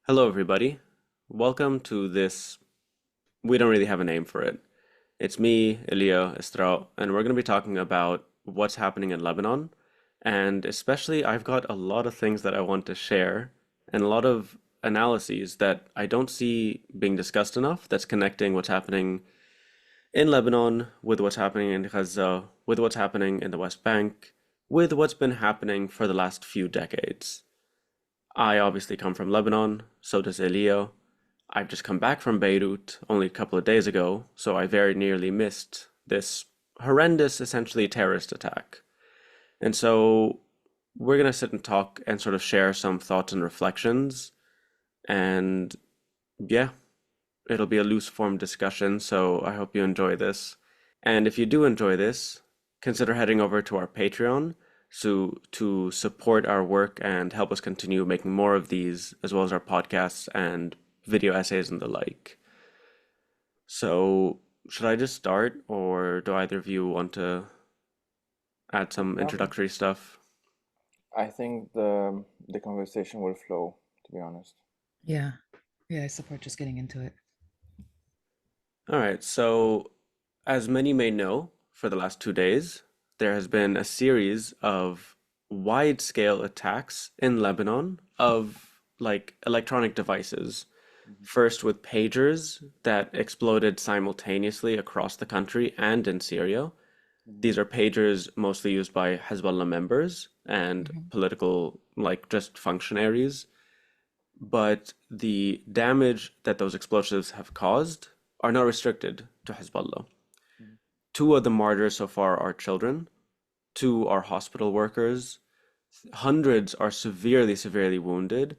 Hello, everybody. Welcome to this. We don't really have a name for it. It's me, Elia, Israa, and we're going to be talking about what's happening in Lebanon. And especially, I've got a lot of things that I want to share and a lot of analyses that I don't see being discussed enough that's connecting what's happening in Lebanon with what's happening in Gaza, with what's happening in the West Bank, with what's been happening for the last few decades. I obviously come from Lebanon, so does Elia. I've just come back from Beirut only a couple of days ago, so I very nearly missed this horrendous, essentially terrorist attack. And so we're going to sit and talk and sort of share some thoughts and reflections. And yeah, it'll be a loose form discussion, so I hope you enjoy this. And if you do enjoy this, consider heading over to our Patreon to support our work and help us continue making more of these, as well as our podcasts and video essays and the like. So, should I just start, or do either of you want to add some Okay. introductory stuff? I think the conversation will flow, to be honest. Yeah. Yeah, I support just getting into it. All right, so as many may know, for the last 2 days, there has been a series of wide-scale attacks in Lebanon of like electronic devices. Mhm. First with pagers that exploded simultaneously across the country and in Syria. Mhm. These are pagers mostly used by Hezbollah members and Hmm. political, like just functionaries. But the damage that those explosives have caused are not restricted to Hezbollah. Mhm. Two of the martyrs so far are children, two are hospital workers, hundreds are severely, severely wounded,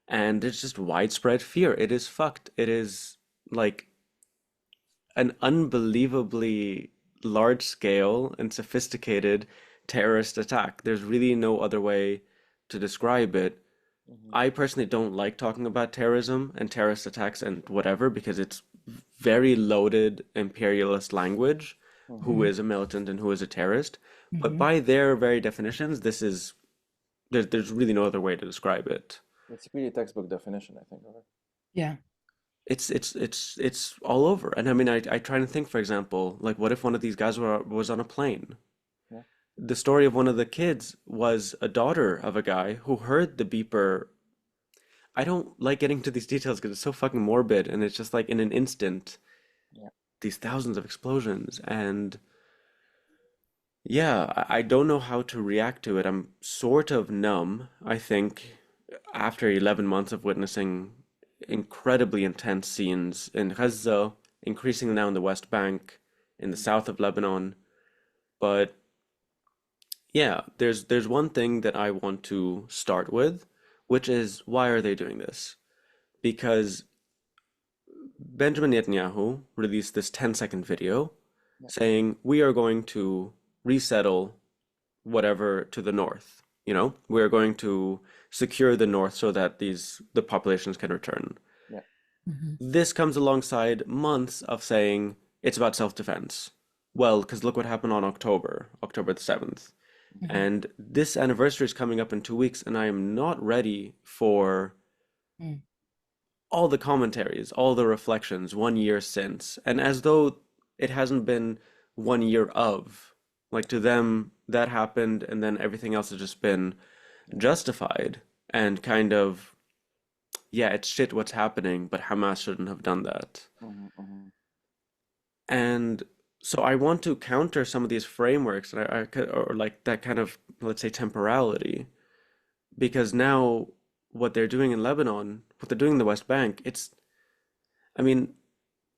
and there's just widespread fear. It is fucked. It is like an unbelievably large scale and sophisticated terrorist attack. There's really no other way to describe it. Mhm. I personally don't like talking about terrorism and terrorist attacks and whatever because it's very loaded imperialist language. Who Mhm. Hmm. is a militant and who is a terrorist? But Hmm. by their very definitions, there's really no other way to describe it. It's a pretty textbook definition, I think, of it. Yeah. It's all over. And I mean, I try to think, for example, like what if one of these guys was on a plane? Yeah. The story of one of the kids was a daughter of a guy who heard the beeper. I don't like getting to these details because it's so fucking morbid, and it's just like in an instant, Yeah. these thousands of explosions, and yeah, I don't know how to react to it. I'm sort of numb, I think, after 11 months of witnessing incredibly intense scenes in Gaza, increasingly now in the West Bank, in the Mhm. south of Lebanon. But yeah, there's one thing that I want to start with, which is why are they doing this? Because Benjamin Netanyahu released this 10-second video Yeah. saying we are going to resettle whatever to the north. We're going to secure the north so that the populations can return. Yeah. Hmm. This comes alongside months of saying it's about self-defense. Well, because look what happened on October the 7th. Mhm. Hmm. And this anniversary is coming up in 2 weeks, and I am not ready for Hmm. all the commentaries, all the reflections 1 year since, and as though it hasn't been 1 year of. Like to them, that happened, and then everything else has just been Yeah. justified and kind of, yeah, it's shit what's happening, but Hamas shouldn't have done that. Mhm. Mhm. And so I want to counter some of these frameworks, and or like that kind of, let's say, temporality, because now what they're doing in Lebanon, what they're doing in the West Bank, I mean,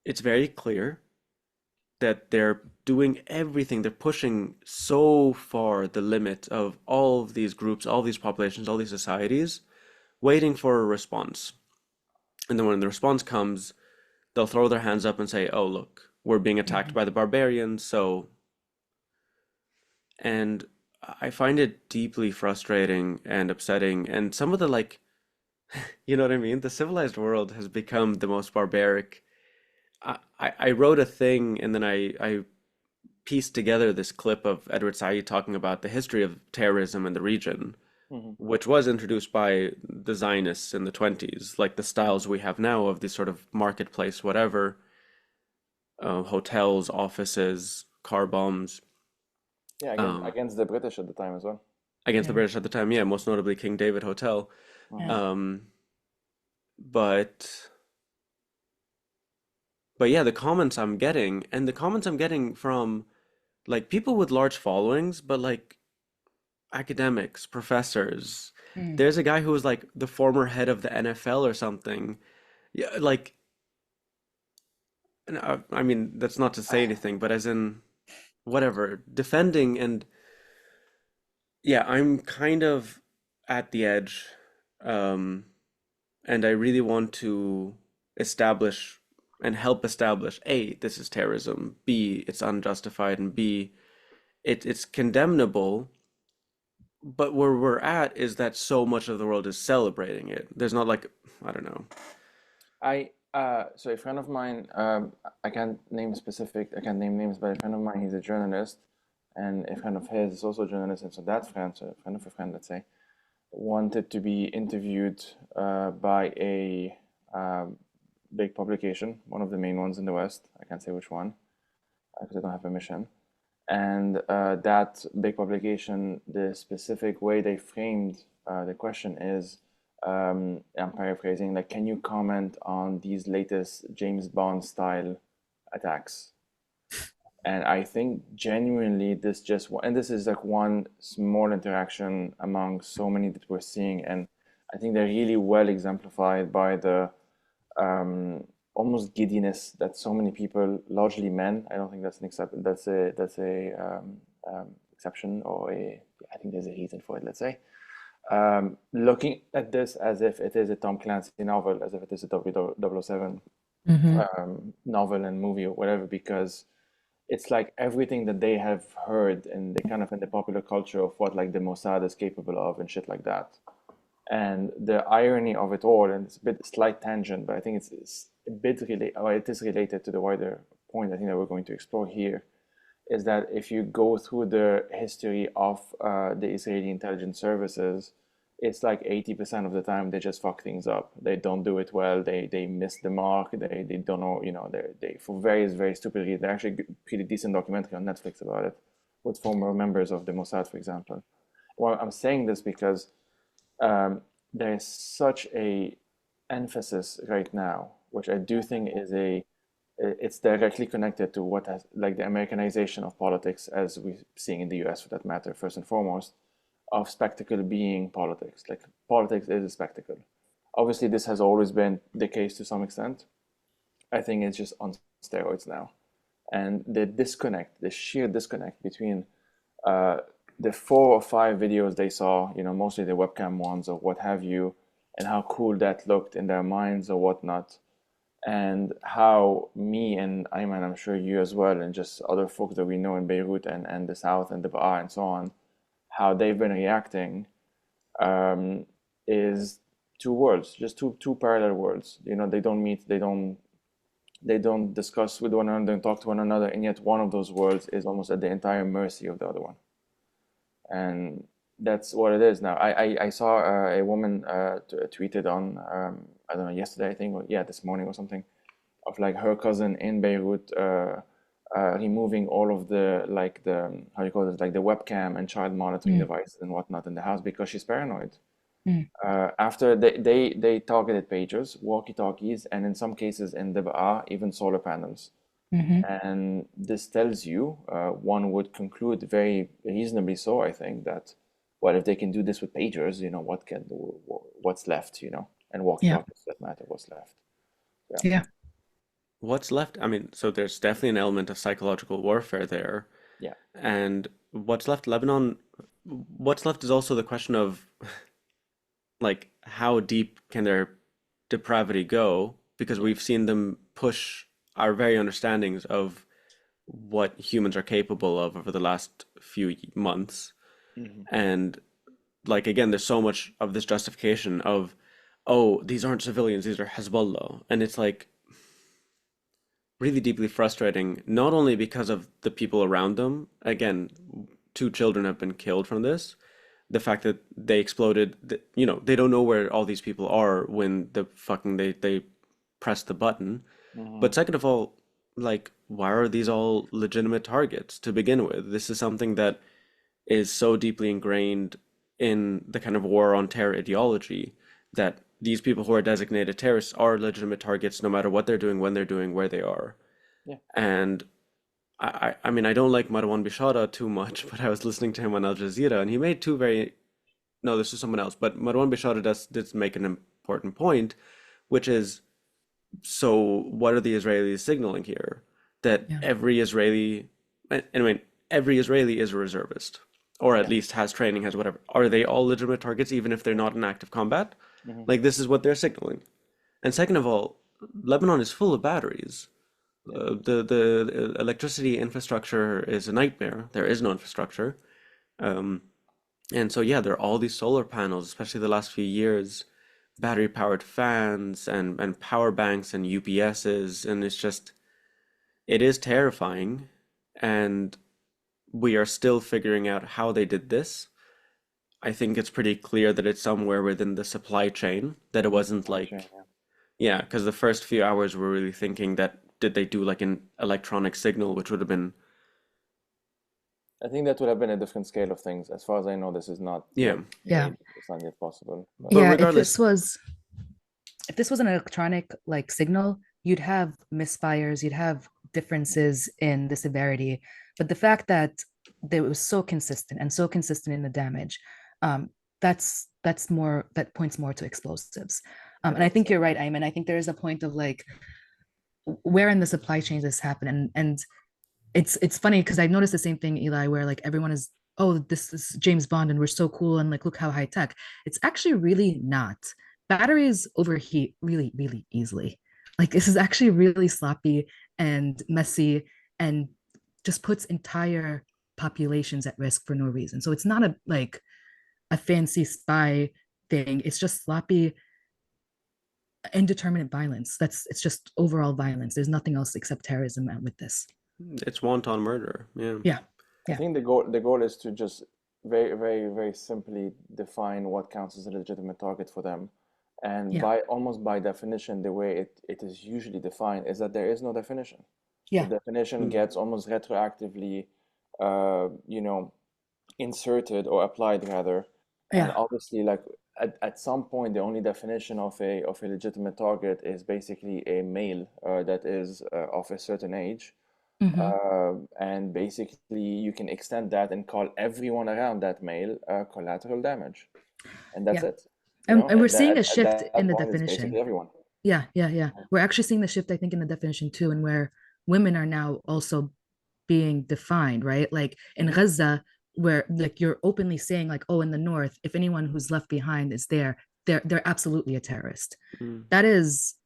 it's very clear that they're doing everything, they're pushing so far the limit of all of these groups, all these populations, all these societies, waiting for a response. And then when the response comes, they'll throw their hands up and say, oh, look, we're being attacked Hmm. by the barbarians. So, and I find it deeply frustrating and upsetting. And some of the, like, you know what I mean? The civilized world has become the most barbaric. I wrote a thing and then I pieced together this clip of Edward Said talking about the history of terrorism in the region. Hmm. which was introduced by the Zionists in the 20s, like the styles we have now of this sort of marketplace, whatever, hotels, offices, car bombs, Yeah, um, against the British at the time as well. against the Yeah. British at the time. Yeah, most notably King David Hotel. Hmm. Yeah. Um, but but yeah, the comments I'm getting, and the comments I'm getting from like people with large followings, but like academics, professors. Mm. There's a guy who was like the former head of the NFL or something. Yeah, like, and I mean, that's not to say anything, but as in whatever, defending and yeah, I'm kind of at the edge. Um, and I really want to establish and help establish A, this is terrorism, B, it's unjustified, and B, it's condemnable. But where we're at is that so much of the world is celebrating it. There's not like, I don't know. So a friend of mine, I can't name names, but a friend of mine, he's a journalist, and a friend of his is also a journalist, and so that friend, so a friend of a friend, let's say, wanted to be interviewed by a big publication, one of the main ones in the West. I can't say which one because I don't have permission. And that big publication, the specific way they framed the question is, I'm paraphrasing, like, can you comment on these latest James Bond style attacks? And I think genuinely this just, and this is like one small interaction among so many that we're seeing. And I think they're really well exemplified by the almost giddiness that so many people, largely men, I don't think that's an exception, exception or a, I think there's a reason for it, let's say, looking at this as if it is a Tom Clancy novel, as if it is a 007 Mm-hmm. novel and movie or whatever, because it's like everything that they have heard and they kind of in the popular culture of what like the Mossad is capable of and shit like that. And the irony of it all, and it's a bit slight tangent, but I think it's a bit related, or it is related to the wider point I think that we're going to explore here, is that if you go through the history of the Israeli intelligence services, it's like 80% of the time they just fuck things up. They don't do it well. They miss the mark. They don't know, you know, they for various, very stupid reasons. There's actually a pretty decent documentary on Netflix about it with former members of the Mossad, for example. Well, I'm saying this because there is such a emphasis right now, which I do think is it's directly connected to what has like the Americanization of politics, as we're seeing in the US for that matter, first and foremost, of spectacle being politics. Like politics is a spectacle. Obviously, this has always been the case to some extent. I think it's just on steroids now. And the disconnect, the sheer disconnect between uh, the 4 or 5 videos they saw, you know, mostly the webcam ones or what have you, and how cool that looked in their minds or whatnot, and how me and Ayman, I'm sure you as well, and just other folks that we know in Beirut and the South and the Ba'a and so on, how they've been reacting um, is two worlds, just two parallel worlds. You know, they don't meet, they don't discuss with one another and talk to one another, and yet one of those worlds is almost at the entire mercy of the other one. And that's what it is now. I saw a woman tweeted on I don't know, yesterday I think, or yeah, this morning or something, of like her cousin in Beirut removing all of the like the how you call it, like the webcam and child monitoring Mm. devices and whatnot in the house because she's paranoid. Mm. After they targeted pagers, walkie-talkies, and in some cases in the Ba'a, even solar panels. Mm-hmm. And this tells you, one would conclude very reasonably so, I think, that, well, if they can do this with pagers, you know, what's left, you know, and Yeah. walkie-talkies for that matter, what's left. Yeah. Yeah. What's left? I mean, so there's definitely an element of psychological warfare there. Yeah. And what's left, Lebanon, what's left is also the question of like how deep can their depravity go? Because Mm. we've seen them push our very understandings of what humans are capable of over the last few months. Mhm. And like again, there's so much of this justification of, oh, these aren't civilians, these are Hezbollah. And it's like really deeply frustrating, not only because of the people around them. Again, 2 children have been killed from this. the fact that they exploded, they don't know where all these people are when they press the button. Mm-hmm. But second of all, like, why are these all legitimate targets to begin with? This is something that is so deeply ingrained in the kind of war on terror ideology that these people who are designated terrorists are legitimate targets no matter what they're doing, when they're doing, where they are. Yeah. And I mean, I don't like Marwan Bishara too much, but I was listening to him on Al Jazeera, and he made two very, no, this is someone else, but Marwan Bishara did make an important point, which is, so what are the Israelis signaling here? That Yeah. every Israeli, anyway, every Israeli is a reservist, or at Yeah. least has training, has whatever. Are they all legitimate targets, even if they're not in active combat? Mm-hmm. Like, this is what they're signaling. And second of all, Lebanon is full of batteries. Yeah. The electricity infrastructure is a nightmare. There is no infrastructure. Um, and so, yeah, there are all these solar panels, especially the last few years, battery powered fans and power banks and UPSs. And it is terrifying. And we are still figuring out how they did this. I think it's pretty clear that it's somewhere within the supply chain, that it The wasn't supply chain, like, yeah. yeah, because the first few hours were really thinking that did they do like an electronic signal, which would have been, I think that would have been a different scale of things. As far as I know, this is not yeah. yet Yeah. made. It's not yet possible. But But Yeah, regardless, if this was an electronic like signal, you'd have misfires, you'd have differences in the severity. But the fact that it was so consistent and so consistent in the damage, um, that points more to explosives. And I think you're right, Ayman. I think there is a point of like where in the supply chain this happened, and it's funny because I noticed the same thing, Eli, where like everyone is, oh, this is James Bond and we're so cool and like look how high tech. It's actually really not. Batteries overheat really, really easily. Like this is actually really sloppy and messy and just puts entire populations at risk for no reason. So it's not a fancy spy thing. It's just sloppy, indeterminate violence. It's just overall violence. There's nothing else except terrorism with this. it's wanton murder. Yeah. Yeah. I Yeah. think the goal is to just very, very, very simply define what counts as a legitimate target for them. And Yeah. by almost by definition, the way it is usually defined is that there is no definition. The Yeah. definition Mm. gets almost retroactively, uh, you know, inserted or applied rather. And Yeah. obviously, like at some point, the only definition of a legitimate target is basically a male that is of a certain age. Mm-hmm. And basically, you can extend that and call everyone around that male collateral damage, and that's Yeah. it. And we're And seeing a at shift in that the point, it's basically definition. everyone. Yeah, yeah, yeah. We're actually seeing the shift, I think, in the definition too, and where women are now also being defined, right? Like in Hmm. Gaza, where like you're openly saying, like, oh, in the north, if anyone who's left behind is there, they're absolutely a terrorist. Mm. That is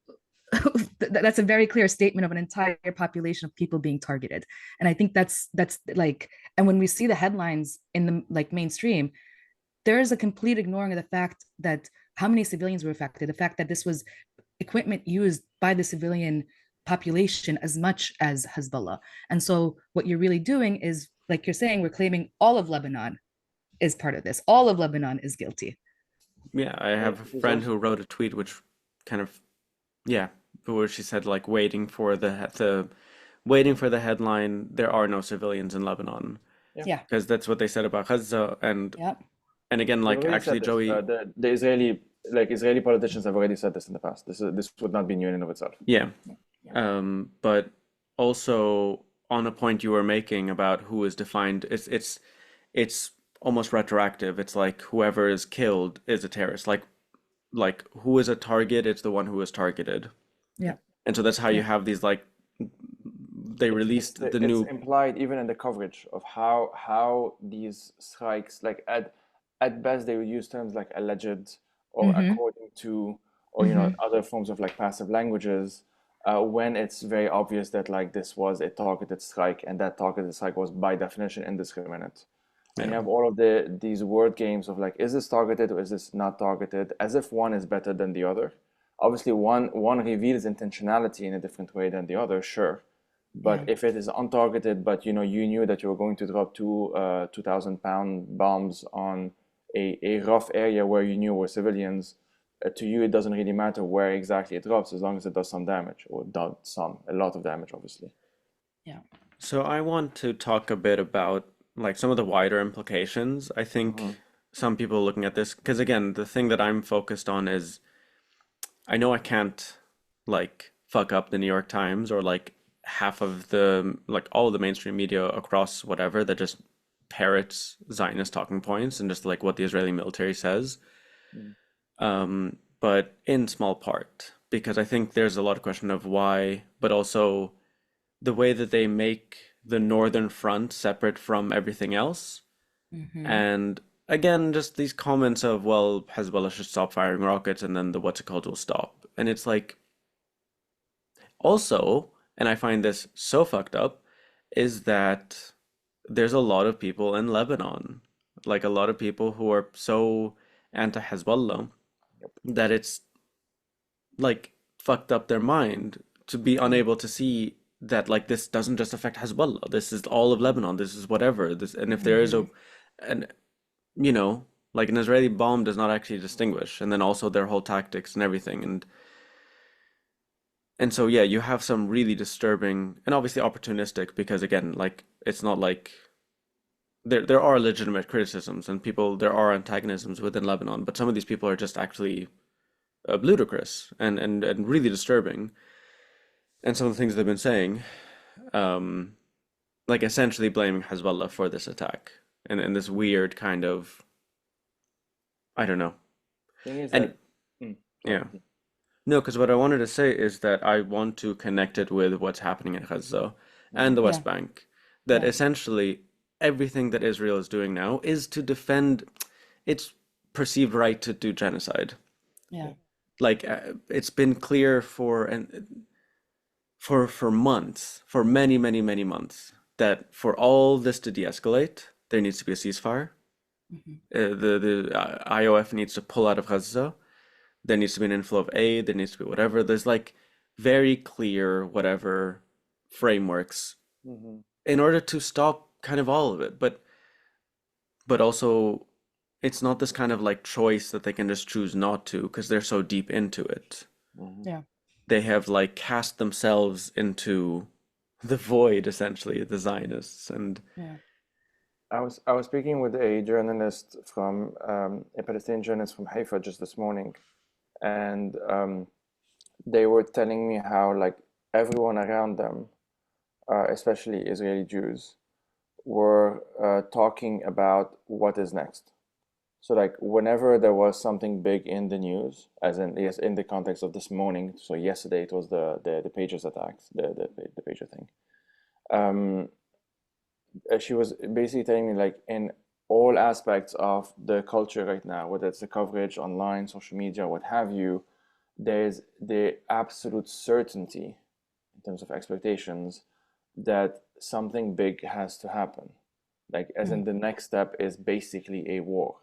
that's a very clear statement of an entire population of people being targeted. And I think that's like, and when we see the headlines in the like mainstream, there is a complete ignoring of the fact that how many civilians were affected, the fact that this was equipment used by the civilian population as much as Hezbollah. And so what you're really doing is, like you're saying, we're claiming all of Lebanon is part of this. All of Lebanon is guilty. Yeah, I have a It is friend also who wrote a tweet which kind of, yeah, where she said like waiting for the headline, there are no civilians in Lebanon, yeah. Yeah. because that's what they said about Gaza, Yeah. and again, They've like, already actually, said this. Joey, The Israeli politicians have already said this in the past. This would not be new in and of itself. yeah. Yeah. But also on a point you were making about who is defined, it's almost retroactive. It's like whoever is killed is a terrorist. Like who is a target, it's the one who is targeted. Yeah. And so that's how you Yeah. have these, like, they released the It's new, implied even in the coverage of how these strikes, like at best they would use terms like alleged or Mm-hmm. according to, or Mm-hmm. other forms of like passive languages, when it's very obvious that like this was a targeted strike and that targeted strike was by definition indiscriminate. And yeah. you have all of these word games of like, is this targeted or is this not targeted, as if one is better than the other. Obviously, one reveals intentionality in a different way than the other, sure. But Yeah. if it is untargeted, but you knew that you were going to drop two 2,000-pound bombs on a rough area where you knew were civilians, to you it doesn't really matter where exactly it drops as long as it does some damage, or does a lot of damage, obviously. Yeah. So I want to talk a bit about like some of the wider implications. I think Hmm. some people looking at this, because again, the thing that I'm focused on is I know I can't like fuck up the New York Times or like half of the like all the mainstream media across whatever that just parrots Zionist talking points and just like what the Israeli military says. But in small part, because I think there's a lot of question of why, but also the way that they make the northern front separate from everything else. Mm-hmm. And again, just these comments of, well, Hezbollah should stop firing rockets and then the what's it called will stop. And it's like, also, and I find this so fucked up, is that there's a lot of people in Lebanon, like a lot of people who are so anti-Hezbollah that it's like fucked up their mind to be unable to see that like this doesn't just affect Hezbollah. This is all of Lebanon. This is whatever. This and if there is Mm-hmm. a and you know, like an Israeli bomb does not actually distinguish, and then also their whole tactics and everything, and so yeah, you have some really disturbing and obviously opportunistic because again, like it's not like there are legitimate criticisms and people there are antagonisms within Lebanon, but some of these people are just actually ludicrous and really disturbing. And some of the things they've been saying, um, like essentially blaming Hezbollah for this attack and this weird kind of I don't know. Thing is And that, go yeah. ahead. No, because what I wanted to say is that I want to connect it with what's happening in Gaza and Hmm. the Yeah. West Bank. That Yeah. essentially everything that Israel is doing now is to defend its perceived right to do genocide. Yeah. Yeah. Like it's been clear for months, for many months, that for all this to de-escalate, there needs to be a ceasefire. Mm-hmm. The IOF needs to pull out of Gaza. There needs to be an inflow of aid. There needs to be whatever. There's like very clear whatever frameworks Hmm. in order to stop kind of all of it. But also it's not this kind of like choice that they can just choose not to because they're so deep into it. Hmm. Yeah. They have like cast themselves into the void essentially, the Zionists. And Yeah. I was speaking with a journalist from a Palestinian journalist from Haifa just this morning, and they were telling me how like everyone around them, especially Israeli Jews, were talking about what is next. So like whenever there was something big in the news, as in yes, in the context of this morning. So yesterday it was the Pages attacks, the pager thing. Um, she was basically telling me like in all aspects of the culture right now, whether it's the coverage online, social media, what have you, there's the absolute certainty in terms of expectations that something big has to happen. Like as Mm. in the next step is basically a war.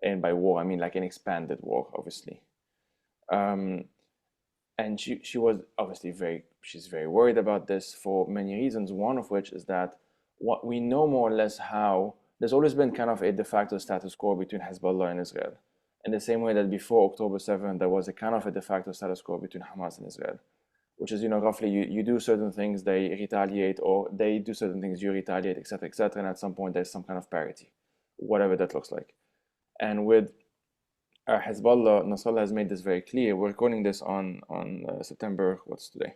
And by war, I mean like an expanded war, obviously. Um, and she was obviously she's very worried about this for many reasons, one of which is that what we know more or less how there's always been kind of a de facto status quo between Hezbollah and Israel, in the same way that before October 7th there was a kind of a de facto status quo between Hamas and Israel, which is, roughly you do certain things, they retaliate, or they do certain things, you retaliate, etc., etc., and at some point there's some kind of parity, whatever that looks like. And with Hezbollah, Nasrallah has made this very clear. We're recording this on September, what's today?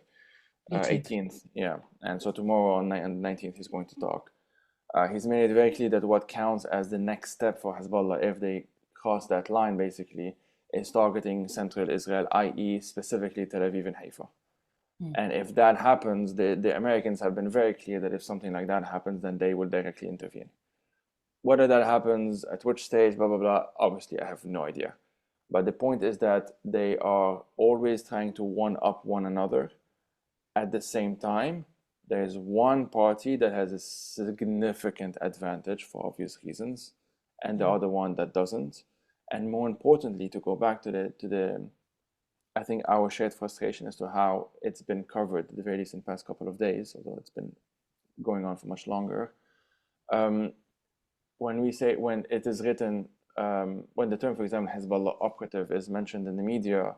18th. 18th, yeah. And so tomorrow on 19th, he's going to talk. He's made it very clear that what counts as the next step for Hezbollah, if they cross that line, basically, is targeting central Israel, i.e., specifically Tel Aviv and Haifa. Mm. And if that happens, the Americans have been very clear that if something like that happens, then they will directly intervene. Whether that happens at which stage, blah, blah, blah, obviously I have no idea. But the point is that they are always trying to one up one another. At the same time, there's one party that has a significant advantage for obvious reasons, and the Yeah. other one that doesn't. And more importantly, to go back to the I think our shared frustration as to how it's been covered, at the very least in the past couple of days, although it's been going on for much longer. Um, when it is written when the term, for example, Hezbollah operative is mentioned in the media,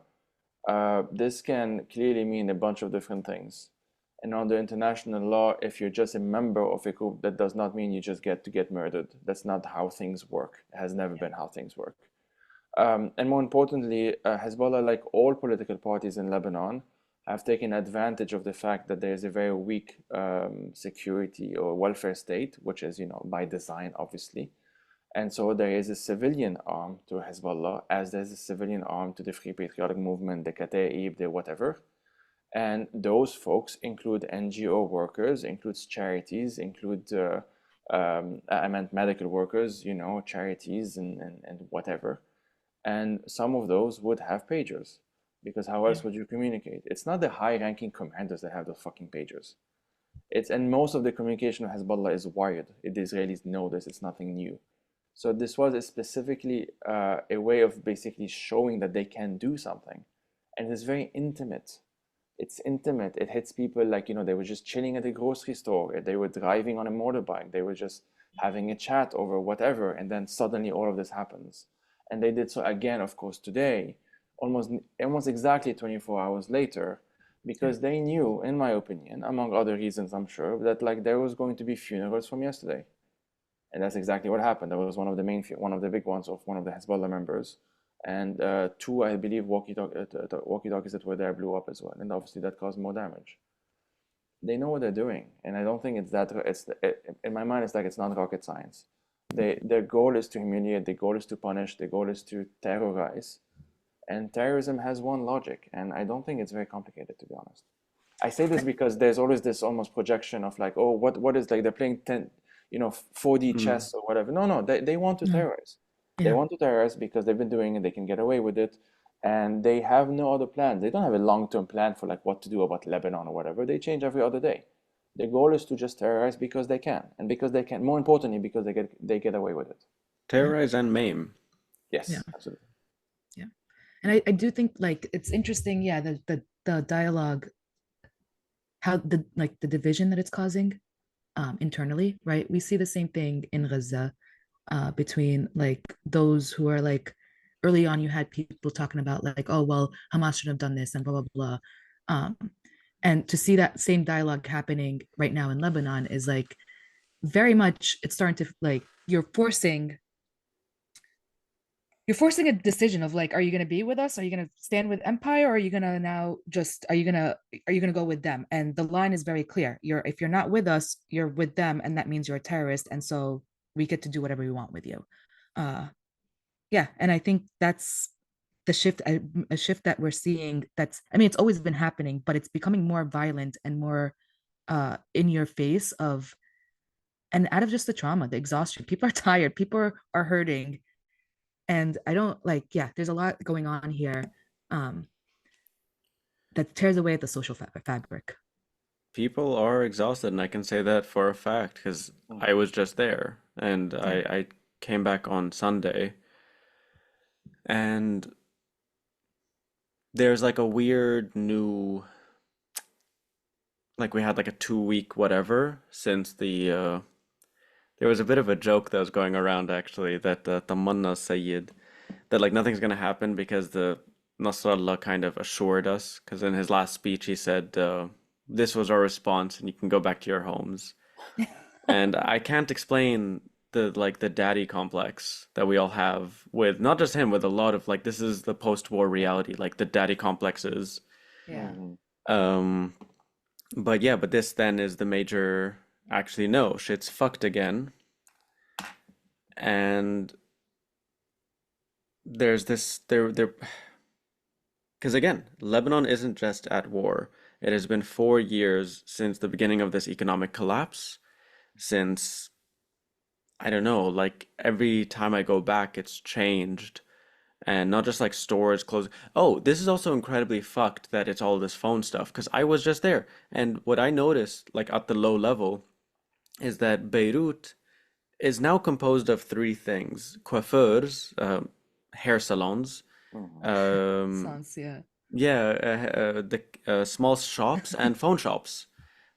this can clearly mean a bunch of different things. And under international law, if you're just a member of a group, that does not mean you just get to get murdered. That's not how things work. It has never been how things work. And more importantly, Hezbollah, like all political parties in Lebanon, have taken advantage of the fact that there is a very weak security or welfare state, which is, by design, obviously. And so there is a civilian arm to Hezbollah, as there's a civilian arm to the Free Patriotic Movement, the Kataib, the whatever. And those folks include NGO workers, includes charities, include, I meant medical workers, charities and whatever. And some of those would have pagers, because how else would you communicate? It's not the high-ranking commanders that have those fucking pagers. And most of the communication of Hezbollah is wired. The Israelis know this. It's nothing new. So this was specifically a way of basically showing that they can do something, and it's very intimate. It's intimate. It hits people like, they were just chilling at a grocery store. They were driving on a motorbike. They were just having a chat over whatever. And then suddenly all of this happens. And they did so again, of course, today, almost exactly 24 hours later, because they knew, in my opinion, among other reasons, I'm sure, that like there was going to be funerals from yesterday. And that's exactly what happened. That was one of the big ones of one of the Hezbollah members. And two, I believe, walkie-talkies that were there blew up as well, and obviously that caused more damage. They know what they're doing, and I don't think in my mind, it's like it's not rocket science. Their goal is to humiliate, the goal is to punish, the goal is to terrorize, and terrorism has one logic, and I don't think it's very complicated, to be honest. I say this because there's always this almost projection of like, oh, what is like they're playing 4D chess or whatever. No, they want to terrorize. They want to terrorize because they've been doing it, they can get away with it, and they have no other plan. They don't have a long-term plan for like what to do about Lebanon or whatever. They change every other day. Their goal is to just terrorize because they can, and because they can, more importantly, because they get away with it. Terrorize and maim. Yes, absolutely. Yeah. And I do think like it's interesting, the dialogue, how the division that it's causing internally, right? We see the same thing in Gaza. Between like those who are like early on, you had people talking about like, oh well, Hamas should have done this and blah blah blah, and to see that same dialogue happening right now in Lebanon is like very much it's starting to like you're forcing a decision of like, are you going to be with us? Are you going to stand with empire? Or are you going to now just are you going to go with them? And the line is very clear. If you're not with us, you're with them, and that means you're a terrorist, and so we get to do whatever we want with you. And I think that's the shift, a shift that we're seeing. It's always been happening, but it's becoming more violent and more in your face and out of just the trauma, the exhaustion. People are tired, people are hurting. And I don't there's a lot going on here that tears away at the social fabric. People are exhausted, and I can say that for a fact because I was just there, and I came back on Sunday, and there's like a weird new, like we had like a 2 week whatever since there was a bit of a joke that was going around actually that Tamanna Sayyid, that like nothing's gonna happen because the Nasrallah kind of assured us, because in his last speech he said, this was our response and you can go back to your homes. And I can't explain the daddy complex that we all have with not just him, with a lot of like, this is the post-war reality, like the daddy complexes. Yeah. But this then is the major, actually no, shit's fucked again. And there's this because again, Lebanon isn't just at war. It has been 4 years since the beginning of this economic collapse. Since, I don't know, like every time I go back, it's changed. And not just like stores closing. Oh, this is also incredibly fucked that it's all this phone stuff, because I was just there. And what I noticed, like at the low level, is that Beirut is now composed of three things: coiffeurs, hair salons, Sounds, the small shops, and phone shops.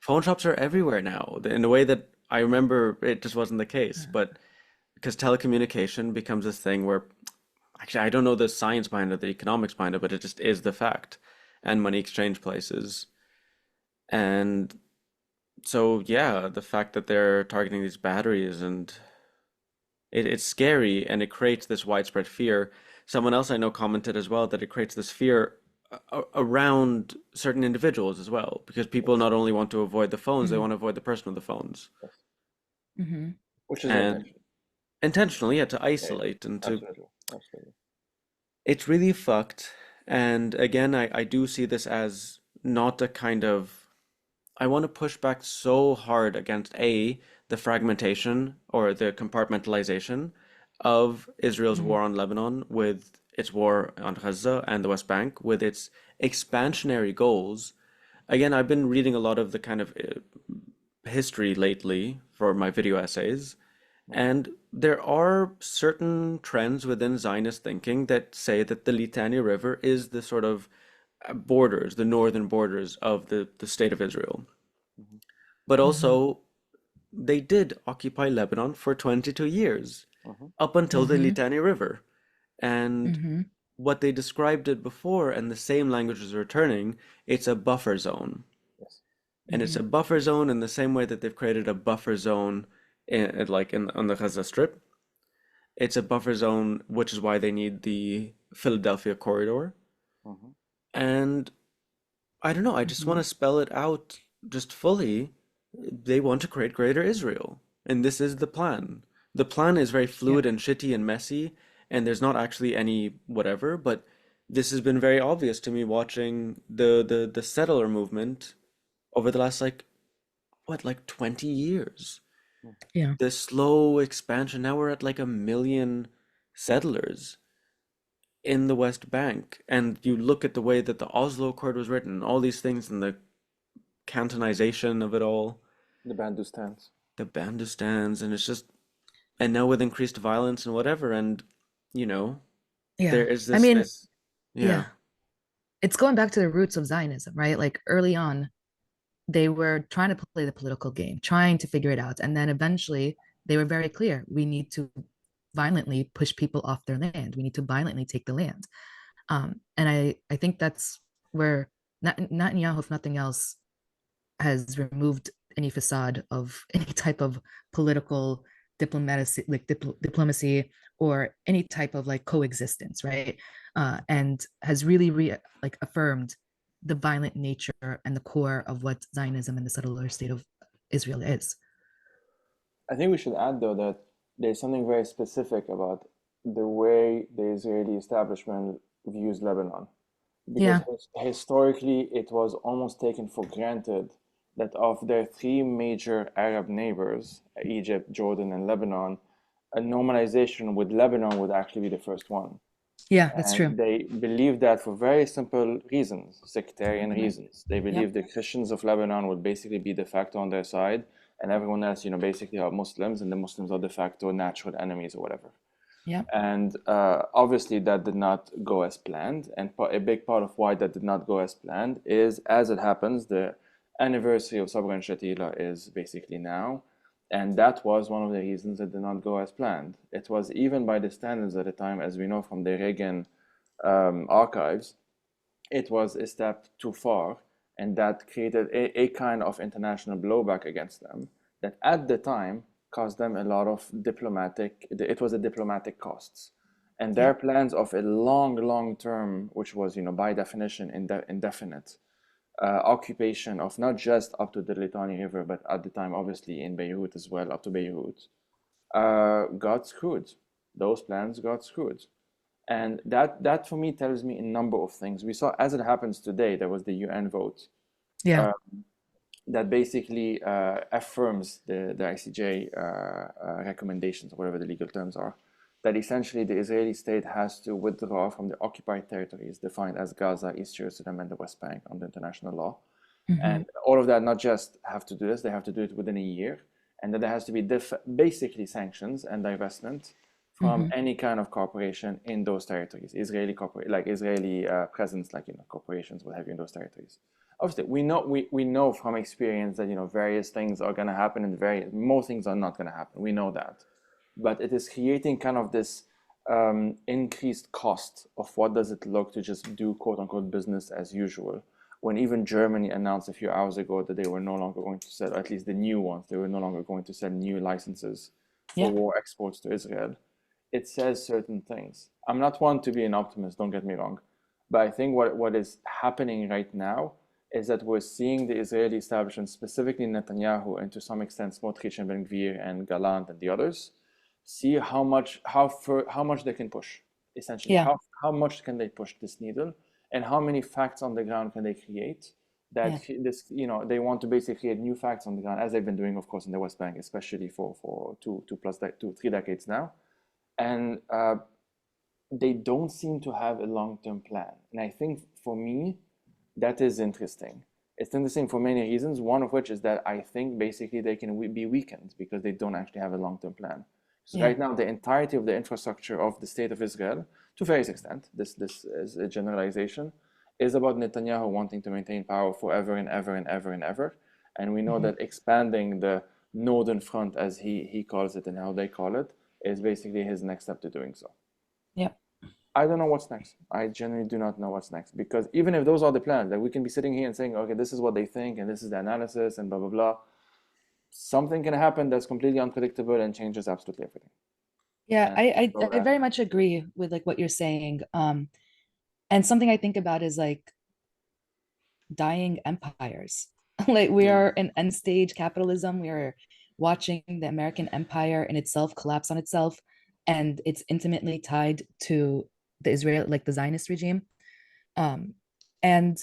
Phone shops are everywhere now in a way that I remember it just wasn't the case. But because telecommunication becomes this thing where actually I don't know the science behind it, the economics behind it, but it just is the fact, and money exchange places. And so yeah, the fact that they're targeting these batteries and it's scary and it creates this widespread fear. Someone else I know commented as well that it creates this fear around certain individuals as well, because people Yes, not only want to avoid the phones, they Mhm. want to avoid the person with the phones. yes. Mhm. Which is the And intention. intentionally, yeah, to Yeah, yeah. isolate and to, Absolutely. Absolutely. it's really fucked. And again, I do see this as not a kind of, I want to push back so hard against the fragmentation or the compartmentalization of Israel's Mhm. war on Lebanon with its war on Gaza and the West Bank, with its expansionary goals. Again, I've been reading a lot of the kind of history lately for my video essays, Mhm. and there are certain trends within Zionist thinking that say that the Litani River is the sort of borders, the northern borders of the state of Israel. Mhm. But Mhm. also, they did occupy Lebanon for 22 years, Mhm. up until the Mhm. Litani River. And Mhm. what they described it before, and the same language is returning, it's a buffer zone. Yes. And it's a Mhm. buffer zone in the same way that they've created a buffer zone on the Gaza Strip. It's a buffer zone, which is why they need the Philadelphia corridor. Mhm. And I don't know, I just want Mhm. to spell it out just fully. They want to create Greater Israel. And this is the plan. The plan is very Yeah. fluid and shitty and messy, and there's not actually any whatever, but this has been very obvious to me watching the settler movement over the last like 20 years. Mhm. Yeah. The slow expansion. Now we're at like 1 million settlers in the West Bank. And you look at the way that the Oslo Accord was written, all these things, and the cantonization of it all, The Bantu stands. the Bandustans, and it's just, and now with increased violence and whatever, and you know, there Yeah. is I this, mean, yeah, yeah. It's going back to the roots of Zionism, right? Like early on, they were trying to play the political game, trying to figure it out. And then eventually they were very clear. We need to violently push people off their land. We need to violently take the land. And I think that's where Netanyahu, if nothing else, has removed any facade of any type of political diplomacy, like diplomacy, or any type of like coexistence, right? And has really like affirmed the violent nature and the core of what Zionism and the settler state of Israel is. I think we should add, though, that there's something very specific about the way the Israeli establishment views Lebanon. Because Yeah. historically, it was almost taken for granted that of their three major Arab neighbors, Egypt, Jordan, and Lebanon, a normalization with Lebanon would actually be the first one. Yeah, that's And true. they believe that for very simple reasons, sectarian reasons. They Yep. believe the Christians of Lebanon would basically be de facto on their side, and everyone else, basically are Muslims, and the Muslims are de facto natural enemies or whatever. Yep. And obviously, that did not go as planned. And a big part of why that did not go as planned is, as it happens, the anniversary of Sabra and Shatila is basically now. And that was one of the reasons it did not go as planned. It was, even by the standards at the time, as we know from the Reagan archives, it was a step too far. And that created a kind of international blowback against them that at the time caused them a lot of it was a diplomatic costs. And their Yep. plans of a long term, which was, by definition, indefinite occupation of not just up to the Litani River, but at the time, obviously, in Beirut as well, up to Beirut, got screwed. Those plans got screwed. And that for me tells me a number of things. We saw, as it happens today, there was the UN vote Yeah. uh, that basically affirms the ICJ recommendations, or whatever the legal terms are, that essentially the Israeli state has to withdraw from the occupied territories defined as Gaza, East Jerusalem, and the West Bank under international law. Mm-hmm. And all of that, not just have to do this, they have to do it within a year. And then there has to be basically sanctions and divestment from Mm-hmm. any kind of corporation in those territories, like Israeli presence, like, corporations, what have you, in those territories. Obviously, we know from experience that, various things are going to happen, and most things are not going to happen. We know that. but it is creating kind of this increased cost of what does it look to just do quote unquote business as usual. When even Germany announced a few hours ago that they were no longer going to sell, or at least the new ones, they were no longer going to sell new licenses for Yeah. war exports to Israel, it says certain things. I'm not one to be an optimist, don't get me wrong, but I think what is happening right now is that we're seeing the Israeli establishment, specifically Netanyahu, and to some extent Smotrich and Ben Gvir and Gallant and the others, see how much they can push. Essentially, Yeah. how much can they push this needle, and how many facts on the ground can they create? Yeah. That this, they want to basically create new facts on the ground, as they've been doing, of course, in the West Bank, especially for 3 decades now, and they don't seem to have a long-term plan. And I think for me, that is interesting. It's interesting for many reasons, one of which is that I think basically they can be weakened because they don't actually have a long-term plan. So Yeah. right now, the entirety of the infrastructure of the state of Israel, to various extent, this is a generalization, is about Netanyahu wanting to maintain power forever and ever and ever and ever. And we know Hmm. that expanding the northern front, as he calls it and how they call it, is basically his next step to doing so. Yeah. I don't know what's next. I genuinely do not know what's next, because even if those are the plans, that we can be sitting here and saying, okay, this is what they think and this is the analysis and blah blah blah, something can happen that's completely unpredictable and changes absolutely everything. Yeah, And I so very much agree with like what you're saying. And something I think about is like dying empires. Like we yeah. are in end stage capitalism. We are watching the American empire in itself collapse on itself, and it's intimately tied to the Israel, like the Zionist regime. Um, and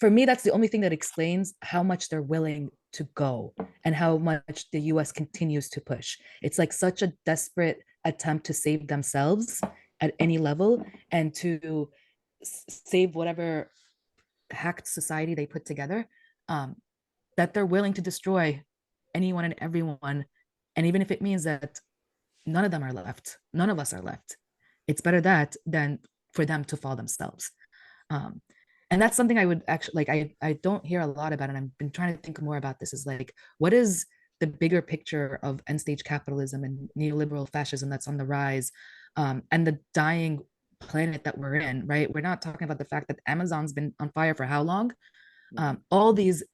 for me, that's the only thing that explains how much they're willing to go and how much the US continues to push. It's like such a desperate attempt to save themselves at any level and to save whatever hacked society they put together, um, that they're willing to destroy anyone and everyone. And even if it means that none of them are left, none of us are left, it's better that than for them to fall themselves. Um, and that's something I would actually like. I don't hear a lot about, and I've been trying to think more about this. Is like, what is the bigger picture of end stage capitalism and neoliberal fascism that's on the rise, and the dying planet that we're in? Right, we're not talking about the fact that Amazon's been on fire for how long. Mhm. All these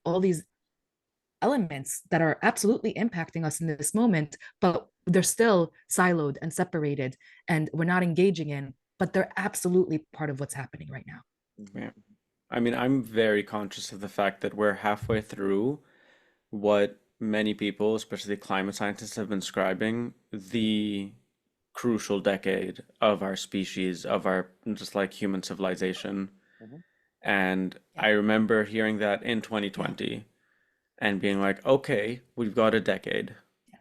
elements that are absolutely impacting us in this moment, but they're still siloed and separated, and we're not engaging in. But they're absolutely part of what's happening right now. Mhm. Yeah. I mean, I'm very conscious of the fact that we're halfway through what many people, especially climate scientists, have been describing the crucial decade of our species, of our just like human civilization. Mhm. And Yeah, I remember hearing that in yeah, 2020 and being like, okay, we've got a decade,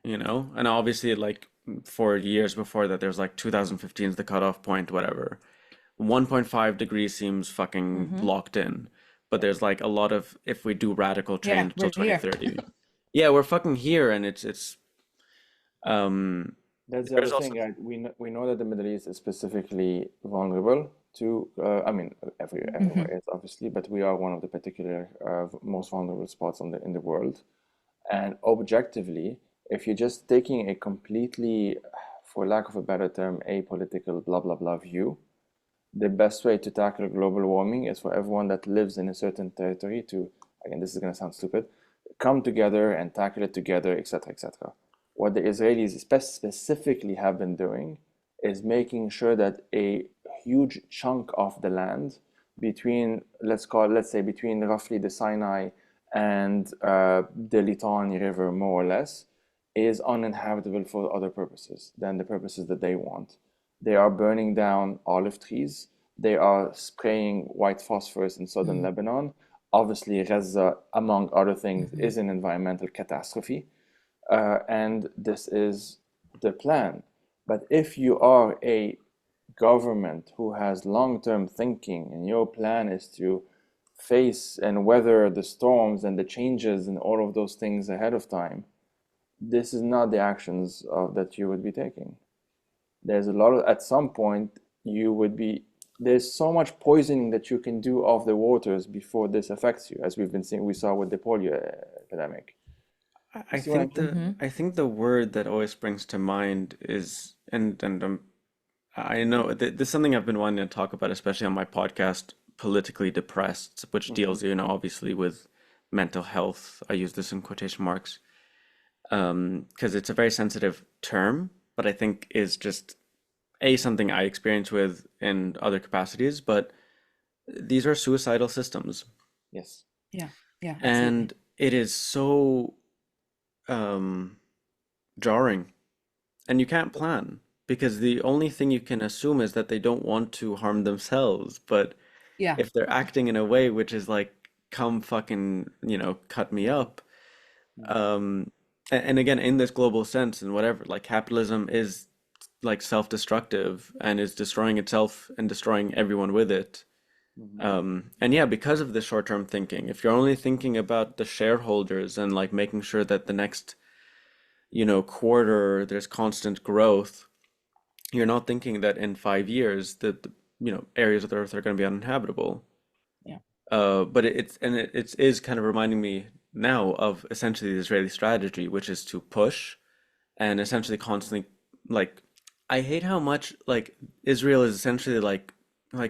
And obviously, like, for years before that, there's like 2015 is the cutoff point, whatever. 1.5 degrees seems fucking mm-hmm. locked in, but there's like a lot of if we do radical Yeah, change till we're here. 2030. Yeah, we're fucking here, and it's um That's the there's other also thing. We know that the Middle East is specifically vulnerable to, I mean, Mm-hmm. everywhere is obviously, but we are one of the particular most vulnerable spots in the world. And objectively, if you're just taking a completely, for lack of a better term, apolitical blah blah blah view, the best way to tackle global warming is for everyone that lives in a certain territory to, again, this is going to sound stupid, come together and tackle it together, etc., etc. What the Israelis specifically have been doing is making sure that a huge chunk of the land between, let's say, between roughly the Sinai and the Litani River, more or less, is uninhabitable for other purposes than the purposes that they want. They are burning down olive trees. They are spraying white phosphorus in southern Lebanon. Obviously, Gaza, among other things, Mm-hmm. is an environmental catastrophe. And this is the plan. But if you are a government who has long-term thinking and your plan is to face and weather the storms and the changes and all of those things ahead of time, this is not the actions that you would be taking. There's a lot of, at some point, you would be, there's so much poisoning that you can do of the waters before this affects you, as we've been seeing, we saw with the polio epidemic. I You I see what I think mean? the Mm-hmm. I think the word that always springs to mind is and I know this is something I've been wanting to talk about, especially on my podcast, Politically Depressed, which Hmm. deals, obviously with mental health. I use this in quotation marks, because it's a very sensitive term, but I think is just something I experience with in other capacities. But these are suicidal systems, Yes. Yeah. Yeah, absolutely. and it is so um, jarring, and you can't plan because the only thing you can assume is that they don't want to harm themselves, but Yeah. if they're acting in a way which is like, come fucking, cut me up. Mhm. And again, in this global sense and whatever, like capitalism is like self-destructive and is destroying itself and destroying everyone with it. Mhm. And yeah, because of the short-term thinking, if you're only thinking about the shareholders and like making sure that the next, quarter there's constant growth, you're not thinking that in 5 years the areas of the earth are going to be uninhabitable. Yeah. But it is kind of reminding me now of essentially the Israeli strategy, which is to push and essentially constantly, like, I hate how much like Israel is essentially like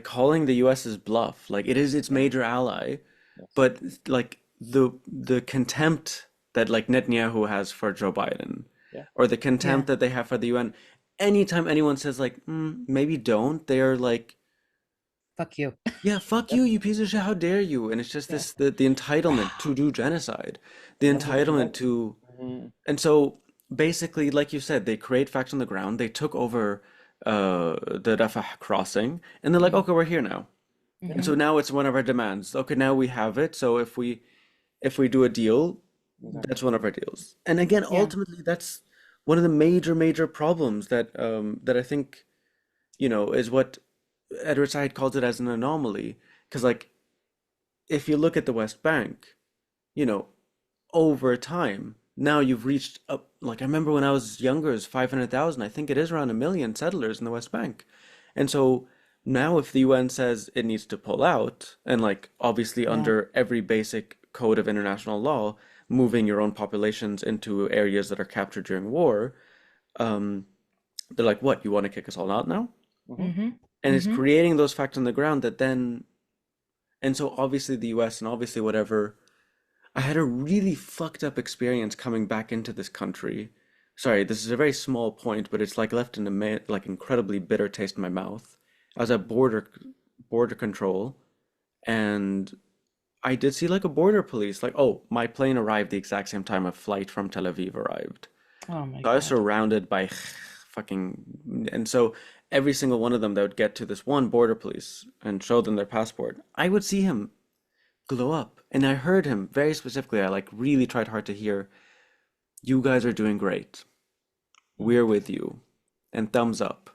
calling the US's bluff. Like it is its Yeah. major ally, Yes. but like the contempt that like Netanyahu has for Joe Biden, Yeah. or the Yeah. contempt that they have for the UN. Anytime anyone says like, maybe don't, they are like, Fuck you. yeah, fuck Yep. you, you piece of shit, how dare you? And it's just Yeah. this the entitlement to do genocide, the That's the thing. entitlement That. to, Mhm. and so basically, like you said, they create facts on the ground, they took over the Rafah crossing, and they're like, Mm-hmm. okay, we're here now. And Yep. Mm-hmm. so now it's one of our demands. Okay, now we have it. So if we do a deal, that's Exactly. one of our deals. And again, Exactly. Yeah. ultimately, that's one of the major problems that I think, is what Edward Said calls it as an anomaly. Because like if you look at the West Bank, you know, over time, now you've reached up. Like I remember when I was younger, it was 500,000. I think it is around 1 million settlers in the West Bank. And so now, if the UN says it needs to pull out, and like obviously Yeah. under every basic code of international law, moving your own populations into areas that are captured during war, um, they're like, what, you want to kick us all out now? Hmm. Mm-hmm. And it's Mm-hmm. creating those facts on the ground that then, and so obviously the US and obviously whatever, I had a really fucked up experience coming back into this country. Sorry, this is a very small point, but it's like left in a like incredibly bitter taste in my mouth. I was at border control, and I did see like a border police. Like, oh, my plane arrived the exact same time a flight from Tel Aviv arrived. Oh my So I was God. surrounded by fucking, and so every single one of them that would get to this one border police and show them their passport, I would see him glow up. And I heard him very specifically. I like really tried hard to hear, you guys are doing great. We're with you. And thumbs up.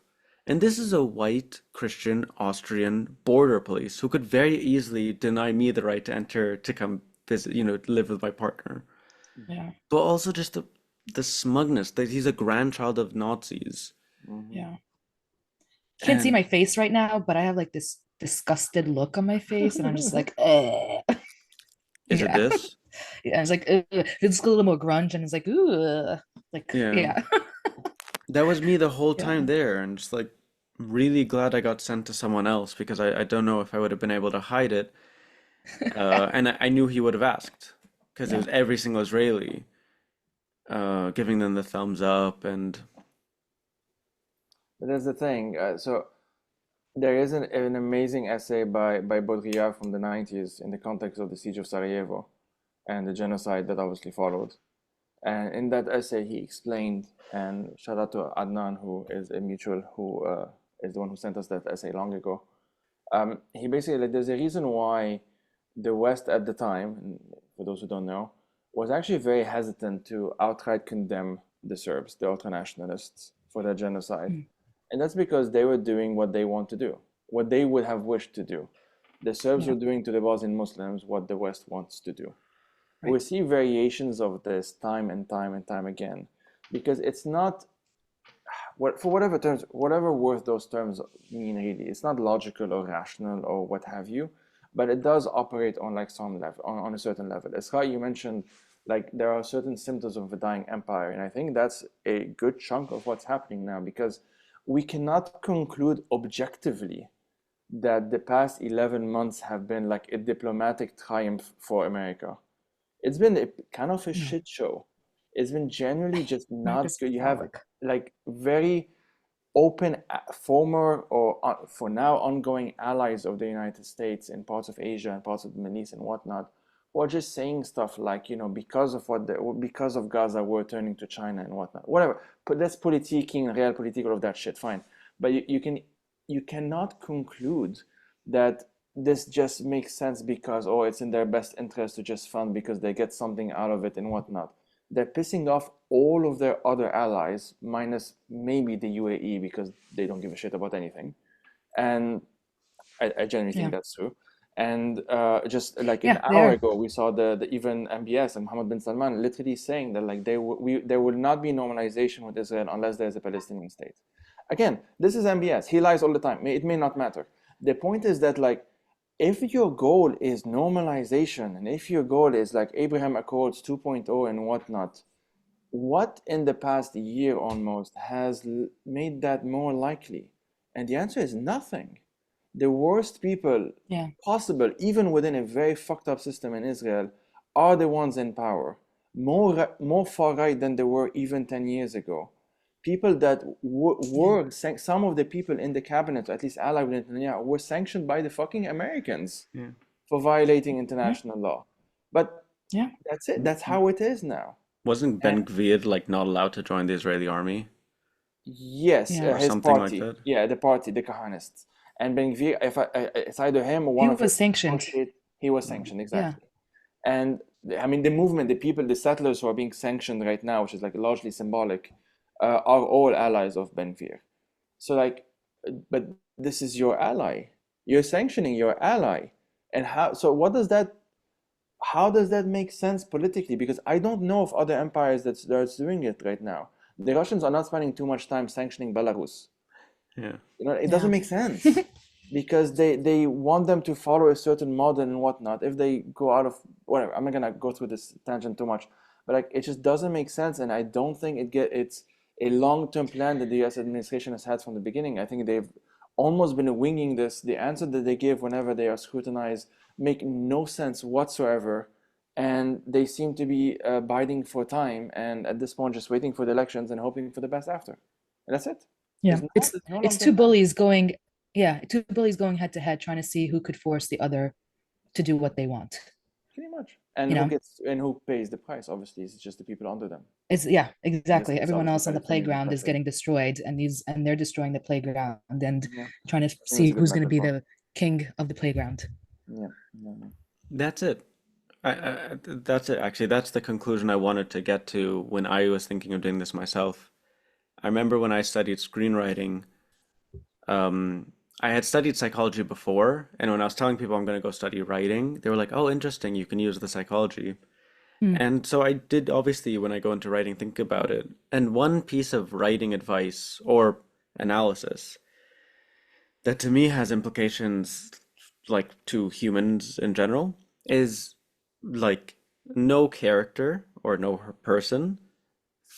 And this is a white Christian Austrian border police who could very easily deny me the right to enter to come visit, live with my partner. Yeah. But also just the smugness that he's a grandchild of Nazis. Hmm. Yeah. You can't see And my face right now, but I have like this disgusted look on my face, and I'm just like, ugh. is it Yeah. this? Yeah. It's like, ugh. It's a little more grunge, and it's like, ooh, like, Yeah. yeah. That was me the whole time Yeah. there, and just like really glad I got sent to someone else because I don't know if I would have been able to hide it. And I knew he would have asked because it Yeah. was every single Israeli giving them the thumbs up, and But that's the thing. So there is an amazing essay by Baudrillard from the 90s in the context of the siege of Sarajevo and the genocide that obviously followed. And in that essay, he explained, and shout out to Adnan, who is a mutual, who is the one who sent us that essay long ago. He basically, like, there's a reason why the West at the time, and for those who don't know, was actually very hesitant to outright condemn the Serbs, the ultranationalists, for their genocide. Mm. And that's because they were doing what they want to do, what they would have wished to do. The Serbs Yeah. were doing to the Bosnian Muslims what the West wants to do. We Right. see variations of this time and time and time again because it's not what for whatever terms, whatever worth those terms mean, really, it's not logical or rational or what have you, but it does operate on like some level, on a certain level. Israa, you mentioned Like there are certain symptoms of a dying empire, and I think that's a good chunk of what's happening now because we cannot conclude objectively that the past 11 months have been like a diplomatic triumph for America. It's been a kind of a No, shit show. It's been generally just not America's good. You have frolic. like very open former or for now ongoing allies of the United States in parts of Asia and parts of the Middle East and whatnot, who are just saying stuff like, because of because of Gaza, we're turning to China and whatnot. Whatever. But that's politicking, realpolitik, all of that shit, fine. But you cannot conclude that this just makes sense because it's in their best interest to just fund because they get something out of it and whatnot. They're pissing off all of their other allies, minus maybe the UAE because they don't give a shit about anything. And I genuinely think Yeah. that's true. And just like an Yeah, they hour are. ago, we saw the even MBS and Mohammed bin Salman literally saying that like there will not be normalization with Israel unless there's a Palestinian state. Again, this is MBS. He lies all the time. It may not matter. The point is that like if your goal is normalization and if your goal is like Abraham Accords 2.0 and whatnot, what in the past year almost has made that more likely? And the answer is nothing. The worst people Yeah. possible, even within a very fucked up system in Israel, are the ones in power. More far right than they were even 10 years ago. People that Yeah. were, some of the people in the cabinet, at least allied with Netanyahu, were sanctioned by the fucking Americans Yeah. for violating Yeah. international law. But Yeah. that's it. That's how it is now. Wasn't And Ben Gvir like not allowed to join the Israeli army yes, Yeah. or his something like party. that? Yeah, the party, the Kahanists. And Ben Gvir, it's either him or He one of his was sanctioned. associates, he was Mm. sanctioned, Yeah. exactly. And I mean, the movement, the people, the settlers who are being sanctioned right now, which is like largely symbolic, are all allies of Ben Gvir. So like, but this is your ally. You're sanctioning your ally. And so how does that make sense politically? Because I don't know of other empires that's doing it right now. The Russians are not spending too much time sanctioning Belarus. Yeah. It doesn't Yeah. make sense because they want them to follow a certain model and whatnot. If they go out of whatever, I'm not gonna go through this tangent too much, but like it just doesn't make sense, and I don't think it's a long-term plan that the U.S. administration has had from the beginning. I think they've almost been winging this. The answer that they give whenever they are scrutinized make no sense whatsoever, and they seem to be biding for time, and at this point just waiting for the elections and hoping for the best after. And that's it. Yeah. It's There's no it's long-term two plan. bullies going, yeah, two bullies going head to head, trying to see who could force the other to do what they want. Pretty much. And You know, who pays the price? Obviously, it's just the people under them. it's yeah, In this exactly. case, Everyone obviously, else on the Palestinians playground is especially. getting destroyed, and they're destroying the playground and Yeah, trying to I think that's see a good who's going to be metaphor. the king of the playground. Yeah, yeah, yeah. That's it. That's it. Actually, that's the conclusion I wanted to get to when I was thinking of doing this myself. I remember when I studied screenwriting, I had studied psychology before, and when I was telling people I'm going to go study writing, they were like, "Oh, interesting, you can use the psychology." Hmm. And so I did, obviously, when I go into writing, think about it. And one piece of writing advice or analysis that to me has implications like to humans in general is like no character or no person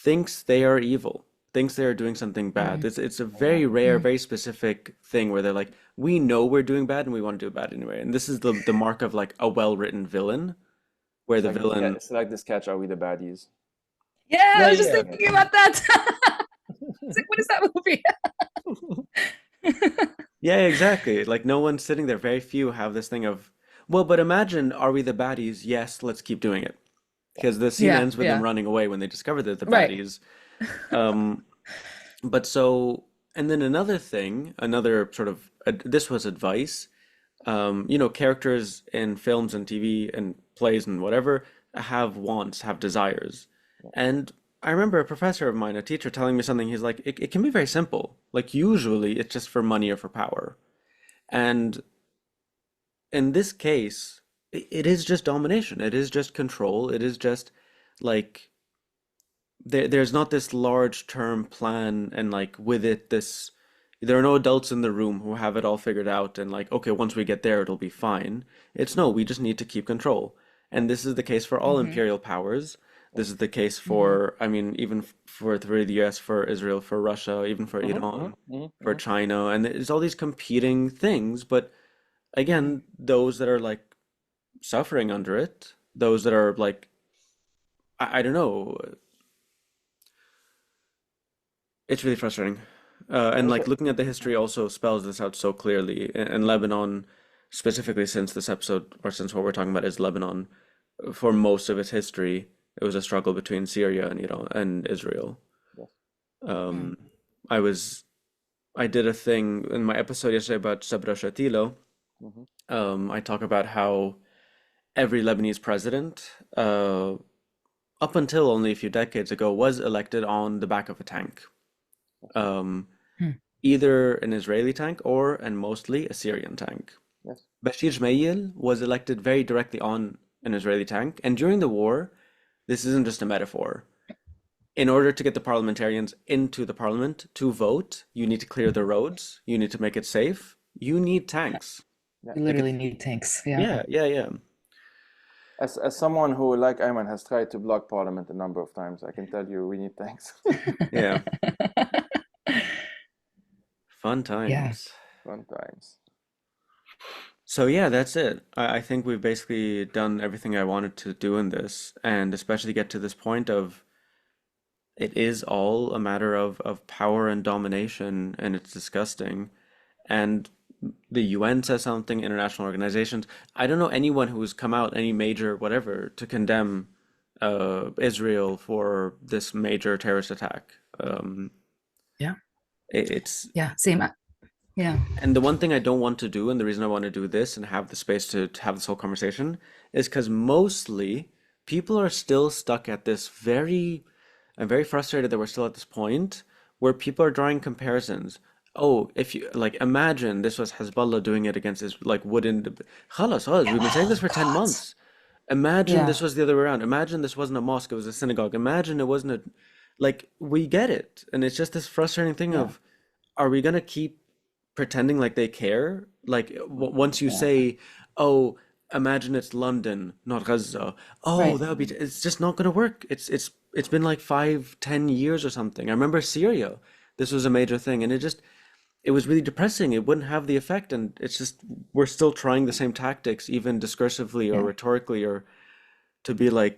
thinks they are evil, thinks they are doing something bad. Mm, It's a Yeah. very rare, mm. very specific thing where they're like, we know we're doing bad and we want to do bad anyway. And this is the mark of like a well-written villain, where the villain, It's like this sketch, Are We the Baddies? Yeah, I yeah, was just yeah, Yeah. thinking about that. It's like, what is that movie? yeah, exactly. Like no one's sitting there. Very few have this thing of, well, but imagine, are we the baddies? Yes, let's keep doing it. Because the scene Yeah, ends with them yeah. running away when they discover that the Right. baddies. Um, but so, and then another thing, another sort of, this was advice. Characters in films and TV and plays and whatever have wants, have desires. And I remember a professor of mine, a teacher, telling me something. He's like, it can be very simple. Like, usually it's just for money or for power. And in this case, it is just domination. It is just control. It is just like there's not this large term plan and like with it this there are no adults in the room who have it all figured out and like okay once we get there it'll be fine. It's no, we just need to keep control. And this is the case for all Mm-hmm. imperial powers. This is the case Mm-hmm. for, I mean, even for the US, for Israel, for Russia, even for Mm-hmm, mm-hmm, Iran, for mm-hmm. China, and it's all these competing things. But Mm-hmm. again, those that are like suffering under it, those that are like, I don't know, it's really frustrating. And like Also, looking at the history also spells this out so clearly. And Lebanon, specifically since this episode, or since what we're talking about is Lebanon, for most of its history, it was a struggle between Syria and Iran and Israel. yes. Mm. Um, I was I did a thing in my episode yesterday about Sabra Shatilo. Mm-hmm. I talk about how every Lebanese president, up until only a few decades ago, was elected on the back of a tank. Okay. Um, Hmm. Either an Israeli tank or, and mostly, a Syrian tank. Yes. Bashir Gemayel was elected very directly on an Israeli tank, and during the war, this isn't just a metaphor. In order to get the parliamentarians into the parliament to vote, you need to clear the roads, you need to make it safe, you need tanks. Yeah. You Like literally it's, need tanks. Yeah. yeah, yeah, yeah. As someone who, like Ayman, has tried to block Parliament a number of times, I can tell you we need tanks. Yeah, fun Yeah. times. Fun times. So yeah, that's it. I think we've basically done everything I wanted to do in this, and especially get to this point of it is all a matter of power and domination, and it's disgusting. And the UN says something, international organizations. I don't know anyone who's come out, any major whatever, to condemn Israel for this major terrorist attack. Yeah. It's Yeah. Same. Yeah. And the one thing I don't want to do, and the reason I want to do this and have the space to have this whole conversation, is because mostly people are still stuck at this I'm very frustrated that we're still at this point where people are drawing comparisons. Oh, if you like, imagine this was Hezbollah doing it against this, like, wouldn't, خلاص, we've been saying this Oh for 10 God. months. Imagine Yeah. this was the other way around. Imagine this wasn't a mosque, it was a synagogue. Imagine it wasn't a, like, we get it. And it's just this frustrating thing Yeah. of, are we gonna keep pretending like they care? Like once you Yeah. say, "Oh, imagine it's London, not Gaza." Oh, Right. that would be. It's just not gonna work. It's been like 5, 10 years or something. I remember Syria. This was a major thing, and it was really depressing. It wouldn't have the effect, and it's just we're still trying the same tactics, even discursively or Yeah. rhetorically, or to be like,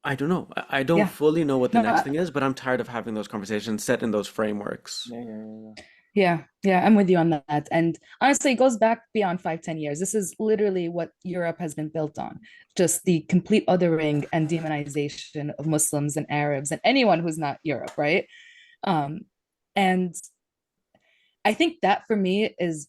I don't know. I don't Yeah. fully know what the No. next thing is, but I'm tired of having those conversations set in those frameworks. Yeah, yeah, yeah, yeah. Yeah, yeah, I'm with you on that. And honestly, it goes back beyond 5, 10 years. This is literally what Europe has been built on. Just the complete othering and demonization of Muslims and Arabs and anyone who's not Europe, right? Um, and I think that for me is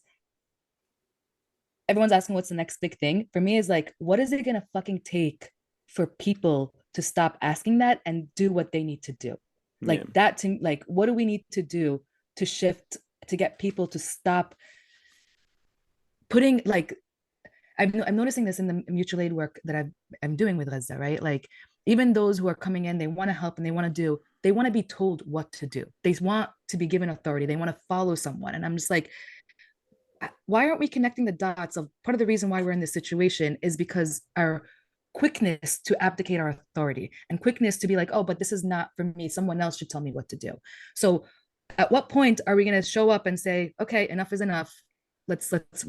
everyone's asking what's the next big thing. For me is like, what is it gonna fucking take for people to stop asking that and do what they need to do? Yeah. Like that to like, what do we need to do to shift to get people to stop putting like I'm noticing this in the mutual aid work that I'm doing with Gaza, right? Like even those who are coming in, they want to help and they want to be told what to do. They want to be given authority. They want to follow someone. And I'm just like, why aren't we connecting the dots of part of the reason why we're in this situation is because our quickness to abdicate our authority and quickness to be like, oh, but this is not for me. Someone else should tell me what to do. So at what point are we going to show up and say, okay, enough is enough.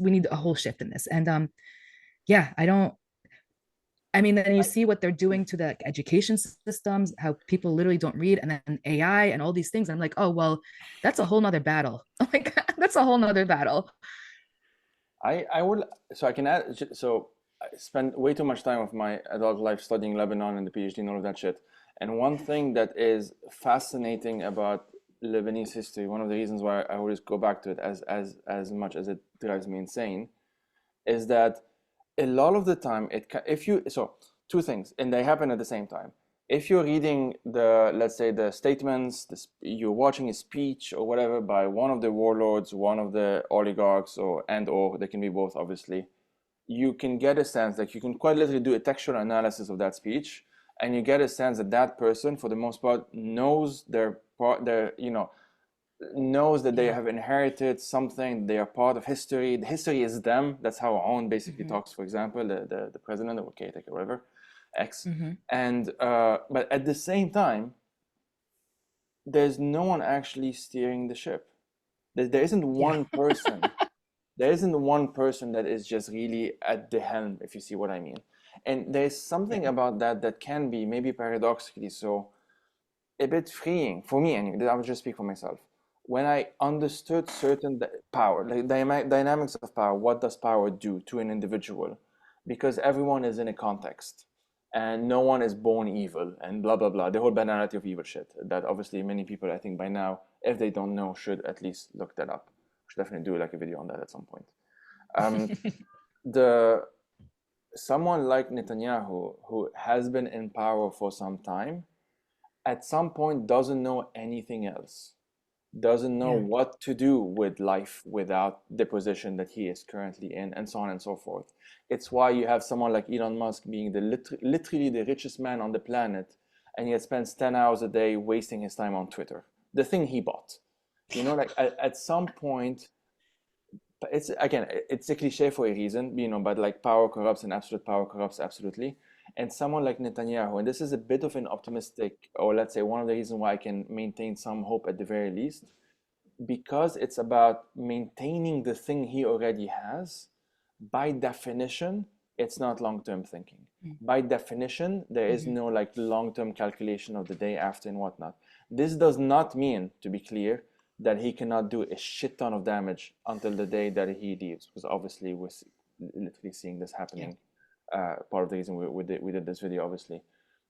We need a whole shift in this. And yeah, I mean, then you see what they're doing to the education systems, how people literally don't read, and then AI and all these things. I'm like, oh, well, that's a whole nother battle. Like, that's a whole nother battle. I would, so I can add, so I spent way too much time of my adult life studying Lebanon and the PhD and all of that shit. And one thing that is fascinating about Lebanese history, one of the reasons why I always go back to it as much as it drives me insane, is that a lot of the time if you so two things and they happen at the same time. If you're reading the, let's say, the statements, you're watching a speech or whatever by one of the warlords, one of the oligarchs, or they can be both, obviously, you can get a sense that you can quite literally do a textual analysis of that speech, and you get a sense that that person, for the most part, knows their part, their knows that they Yeah. have inherited something, they are part of history. The history is them. That's how Aoun basically Hmm. talks, for example, the president or caretaker, whatever, X. Hmm. And but at the same time, there's no one actually steering the ship. There isn't Yeah. one person. There isn't one person that is just really at the helm, if you see what I mean. And there's Yeah. something about that that can be maybe paradoxically so a bit freeing for me anyway. I will just speak for myself. When I understood certain power, like dynamics of power, what does power do to an individual? Because everyone is in a context, and no one is born evil, and blah blah blah. The whole banality of evil shit. That obviously many people, I think by now, if they don't know, should at least look that up. Should definitely do like a video on that at some point. Um, the Someone like Netanyahu, who has been in power for some time, at some point doesn't know anything else, doesn't know Yeah. what to do with life without the position that he is currently in, and so on and so forth. It's why you have someone like Elon Musk being literally the richest man on the planet, and yet spends 10 hours a day wasting his time on Twitter, the thing he bought. Like at some point, but it's again, it's a cliche for a reason, but like power corrupts and absolute power corrupts absolutely. And someone like Netanyahu, and this is a bit of an optimistic, or let's say one of the reasons why I can maintain some hope at the very least, because it's about maintaining the thing he already has. By definition, it's not long-term thinking. By definition, there is Hmm. no like long-term calculation of the day after and whatnot. This does not mean, to be clear, that he cannot do a shit ton of damage until the day that he leaves, because obviously we're literally seeing this Yeah. happening. Part of the reason we did this video, obviously.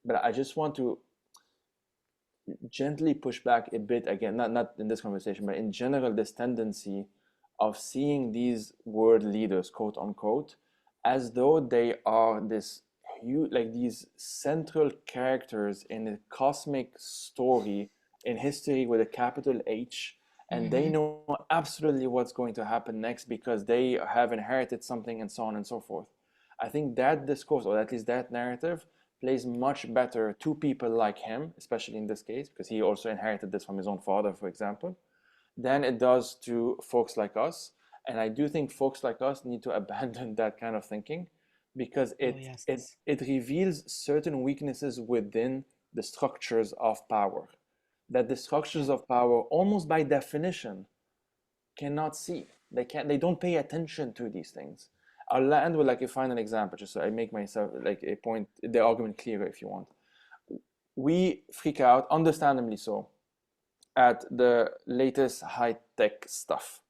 But I just want to gently push back a bit again, not in this conversation, but in general, this tendency of seeing these world leaders, quote unquote, as though they are this huge, like these central characters in a cosmic story in history with a capital H, and they Hmm. know absolutely what's going to happen next because they have inherited something and so on and so forth. I think that discourse, or at least that narrative, plays much better to people like him, especially in this case, because he also inherited this from his own father, for example, than it does to folks like us. And I do think folks like us need to abandon that kind of thinking because Oh, it yes. it it reveals certain weaknesses within the structures of power. That the Yeah. structures of power, almost by definition, cannot see. They don't pay attention to these things. I'll land with like a final example, just so I make myself like a point, the argument clearer if you want. We freak out, understandably so, at the latest high-tech stuff.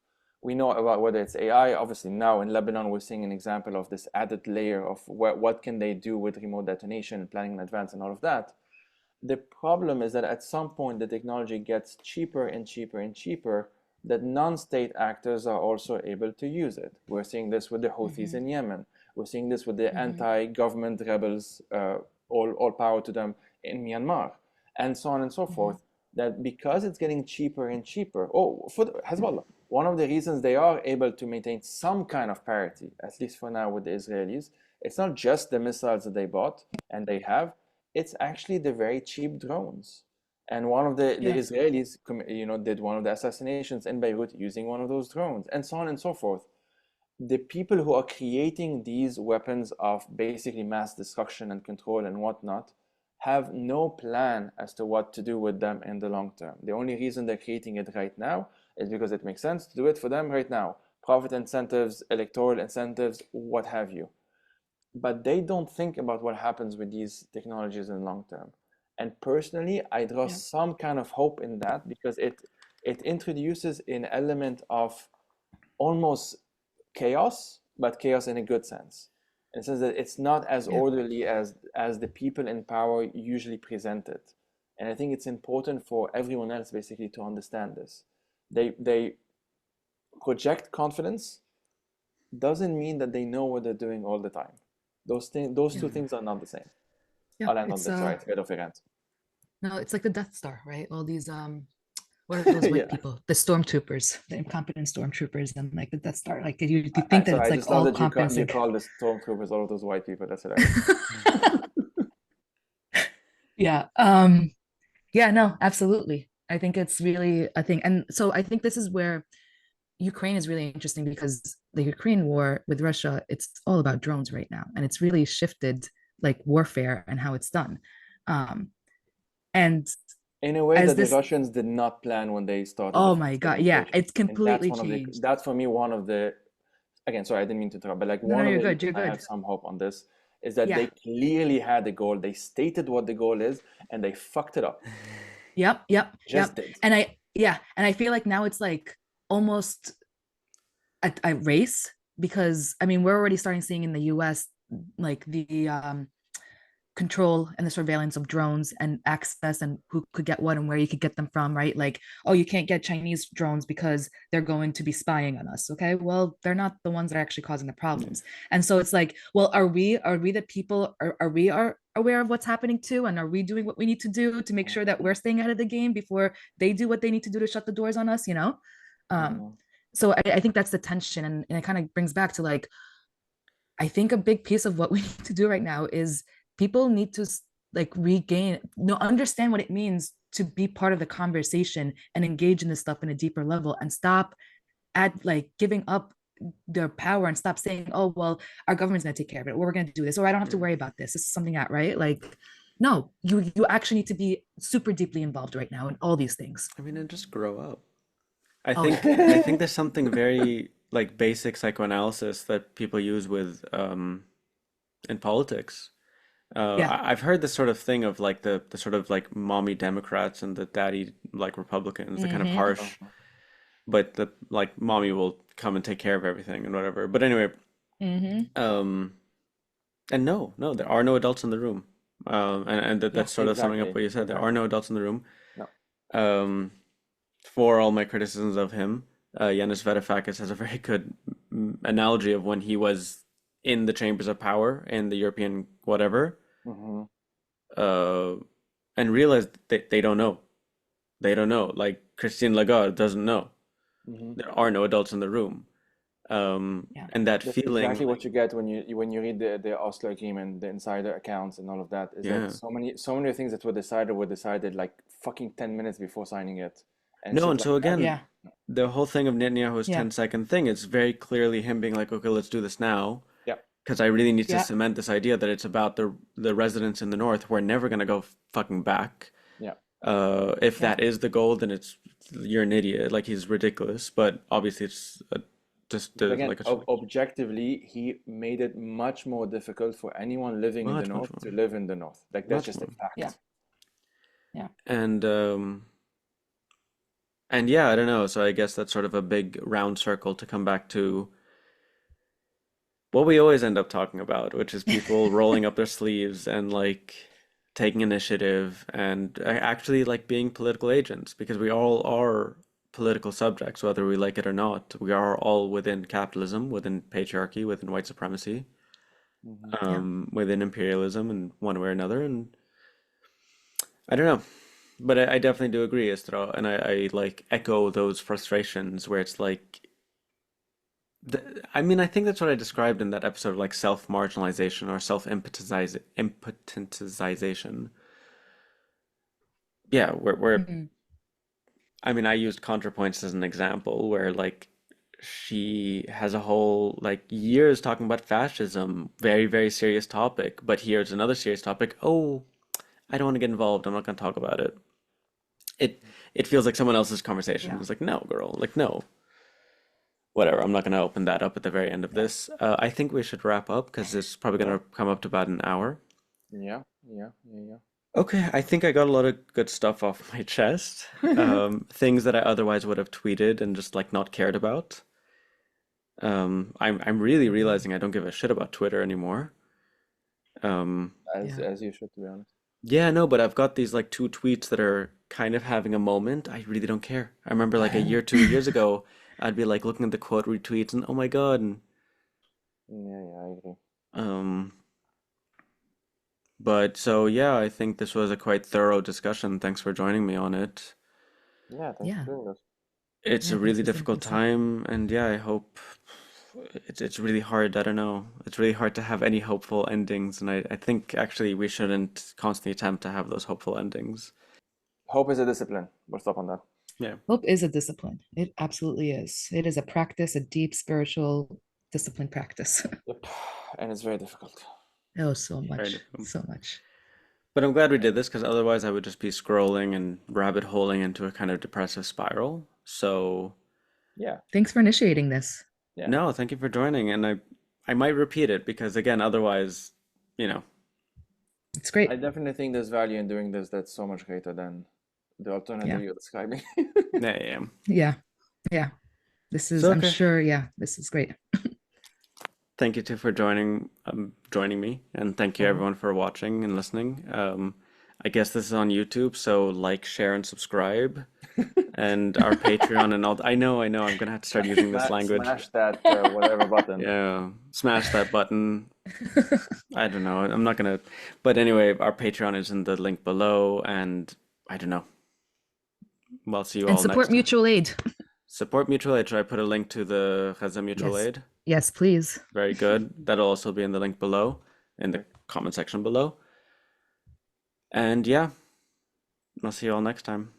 We know about whether it's AI. Obviously, now in Lebanon, we're seeing an example of this added layer of what can they do with remote detonation, planning in advance, and all of that. The problem is that at some point the technology gets cheaper and cheaper and cheaper, that non-state actors are also able to use it. We're seeing this with the Houthis Hmm. in Yemen. We're seeing this with the Hmm. anti-government rebels, all power to them, in Myanmar, and so on and so Hmm. forth. That because it's getting cheaper and cheaper, for Hezbollah, one of the reasons they are able to maintain some kind of parity, at least for now with the Israelis, it's not just the missiles that they bought and they have, it's actually the very cheap drones. And one of the Yeah. Israelis, did one of the assassinations in Beirut using one of those drones, and so on and so forth. The people who are creating these weapons of basically mass destruction and control and whatnot have no plan as to what to do with them in the long term. The only reason they're creating it right now is because it makes sense to do it for them right now. Profit incentives, electoral incentives, what have you, but they don't think about what happens with these technologies in the long term. And personally, I draw Yeah. some kind of hope in that because it introduces an element of almost chaos, but chaos in a good sense. In the sense that it's not as Yeah. orderly as the people in power usually present it. And I think it's important for everyone else basically to understand this. They project confidence doesn't mean that they know what they're doing all the time. Those Yeah. two things are not the same. Yeah. I'll end on It's this. Sorry, it's a bit of a rant. no, it's like the Death Star, right? All these what are those white Yeah. people? The stormtroopers, the incompetent stormtroopers, and like the Death Star. Like you think that Sorry, I it's like just love all that you competent. call the stormtroopers all of those white people. That's hilarious. Yeah. Yeah, no, absolutely. I think it's really a thing. And so I think this is where Ukraine is really interesting because the Ukraine war with Russia, it's all about drones right now. And it's really shifted like warfare and how it's done. Um, and In a way as that the this, Russians did not plan when they started the oh full my scale God, yeah, invasion. it's And that's completely one of the, changed. that's for me one of the, again, sorry, I didn't mean to interrupt, but like No, one no, of you're the good. reasons You're I good. have some hope on this is that Yeah. they clearly had a goal. They stated what the goal is and they fucked it up. Yep. Yep. Just Yep. did. And yeah. And I feel like now it's like almost a race because I mean, we're already starting seeing in the US like the control and the surveillance of drones and access and who could get what and where you could get them from, right? Like, oh, you can't get Chinese drones because they're going to be spying on us. Okay. Well, they're not the ones that are actually causing the Yeah. problems. And so it's like, well, are we the people are we are aware of what's happening too? And are we doing what we need to do to make sure that we're staying ahead of the game before they do what they need to do to shut the doors on us, you know? Um, Mhm. so I think that's the tension. And it kind of brings back to like I think a big piece of what we need to do right now is people need to like regain, no, understand what it means to be part of the conversation and engage in this stuff in a deeper level and stop at like giving up their power and stop saying, oh, well, our government's going to take care of it. Or we're going to do this. Or I don't have to Mm. worry about this. This is something that, right? Like, no, you actually need to be super deeply involved right now in all these things. I mean, and just grow up. Oh, yeah. I think there's something very like basic psychoanalysis that people use with in politics. Yeah. I've heard this sort of thing of like the sort of like mommy Democrats and the daddy like Republicans, the kind of Mm-hmm. harsh, but the like mommy will come and take care of everything and whatever. But anyway, Mm-hmm. um, and no, there are no adults in the room. And Yeah. that's sort of summing up Exactly. what you said. There are Exactly. no adults in the room. No. Um, for all my criticisms of him, Yanis Varoufakis has a very good analogy of when he was in the chambers of power in the European whatever, Hmm. uh, and realized that they don't know. They don't know. Like Christine Lagarde doesn't know. Hmm. There are no adults in the room. Yeah. And that That's feeling, exactly what you get when you read the Oslo agreement, the insider accounts, and all of that. Is that yeah. so many things that were decided like fucking 10 minutes before signing it, and No, shit and like so that. again, Yeah. the whole thing of Netanyahu's Yeah. 10-second thing, it's very clearly him being like, okay, let's do this now. Yeah, Because I really need to Yeah. cement this idea that it's about the residents in the north who are never gonna go fucking back. yeah. If Yeah. that is the goal, then it's you're an idiot. Like he's ridiculous. But obviously, it's just But again, like a objectively, he made it much more difficult for anyone living in the much much north to more, live in the north. Like that's much just a more. Yeah. fact. Yeah. And yeah, I don't know. So I guess that's sort of a big round circle to come back to what we always end up talking about, which is people rolling up their sleeves and like taking initiative and actually like being political agents because we all are political subjects, whether we like it or not. We are all within capitalism, within patriarchy, within white supremacy, Hmm. Yeah. within imperialism in one way or another. And I don't know. But I definitely do agree, Estro, and I like echo those frustrations where it's like I mean, I think that's what I described in that episode, like self-marginalization or impotentization. Yeah, where Mhm. I mean, I used ContraPoints as an example where like she has a whole like years talking about fascism, very, very serious topic, but here's another serious topic. Oh, I don't want to get involved. I'm not going to talk about it. It it feels like someone else's conversation. Yeah. It's like, no, girl, like no. Whatever, I'm not going to open that up at the very end of Yeah. this. I think we should wrap up because it's probably Yeah, going to come up to about an hour. yeah, yeah, yeah, Okay, I think I got a lot of good stuff off my chest. yeah. Things that I otherwise would have tweeted and just like not cared about. I'm really Mhm. realizing I don't give a shit about Twitter anymore. Um, As Yeah. as you should, to be honest. yeah, no, but I've got these like two tweets that are kind of having a moment. I really don't care. I remember like a year, 2 years ago, I'd be like looking at the quote retweets and oh my God, and Yeah, yeah, I agree. um. But so yeah, I think this was a quite thorough discussion. Thanks for joining me on it. Yeah, thanks for Yeah. doing this. It's a Yeah. Thanks really for sitting through difficult this stuff. time, and yeah, I hope it's really hard. I don't know. It's really hard to have any hopeful endings, and I think actually we shouldn't constantly attempt to have those hopeful endings. Hope is a discipline. We'll stop on that. Yeah. Hope is a discipline. It absolutely is. It is a practice, a deep spiritual discipline practice. Yep. And it's very difficult. Oh, so Very much, difficult. so much. But I'm glad we did this because otherwise I would just be scrolling and rabbit holing into a kind of depressive spiral. So, Yeah. Thanks for initiating this. Yeah. no, thank you for joining. And I might repeat it because again, otherwise, you know, It's I great. definitely think there's value in doing this that's so much greater than the alternative Yeah. you're describing. yeah, yeah. Yeah. Yeah. This is, So I'm okay. sure, yeah, this is great. Thank you too for joining me, and thank you Mhm. everyone for watching and listening. I guess this is on YouTube, so like, share, and subscribe, and our Patreon and all. I know. I'm gonna have to start using this language. Smash that whatever button. Yeah, smash that button. I don't know. I'm not gonna. But anyway, our Patreon is in the link below, and I don't know. Well, see you And all support next time. mutual aid. Support mutual aid. Should I put a link to the Gaza Mutual Yes. Aid? Yes, please. Very good. That'll also be in the link below, in the Perfect. comment section below. And yeah, I'll see you all next time.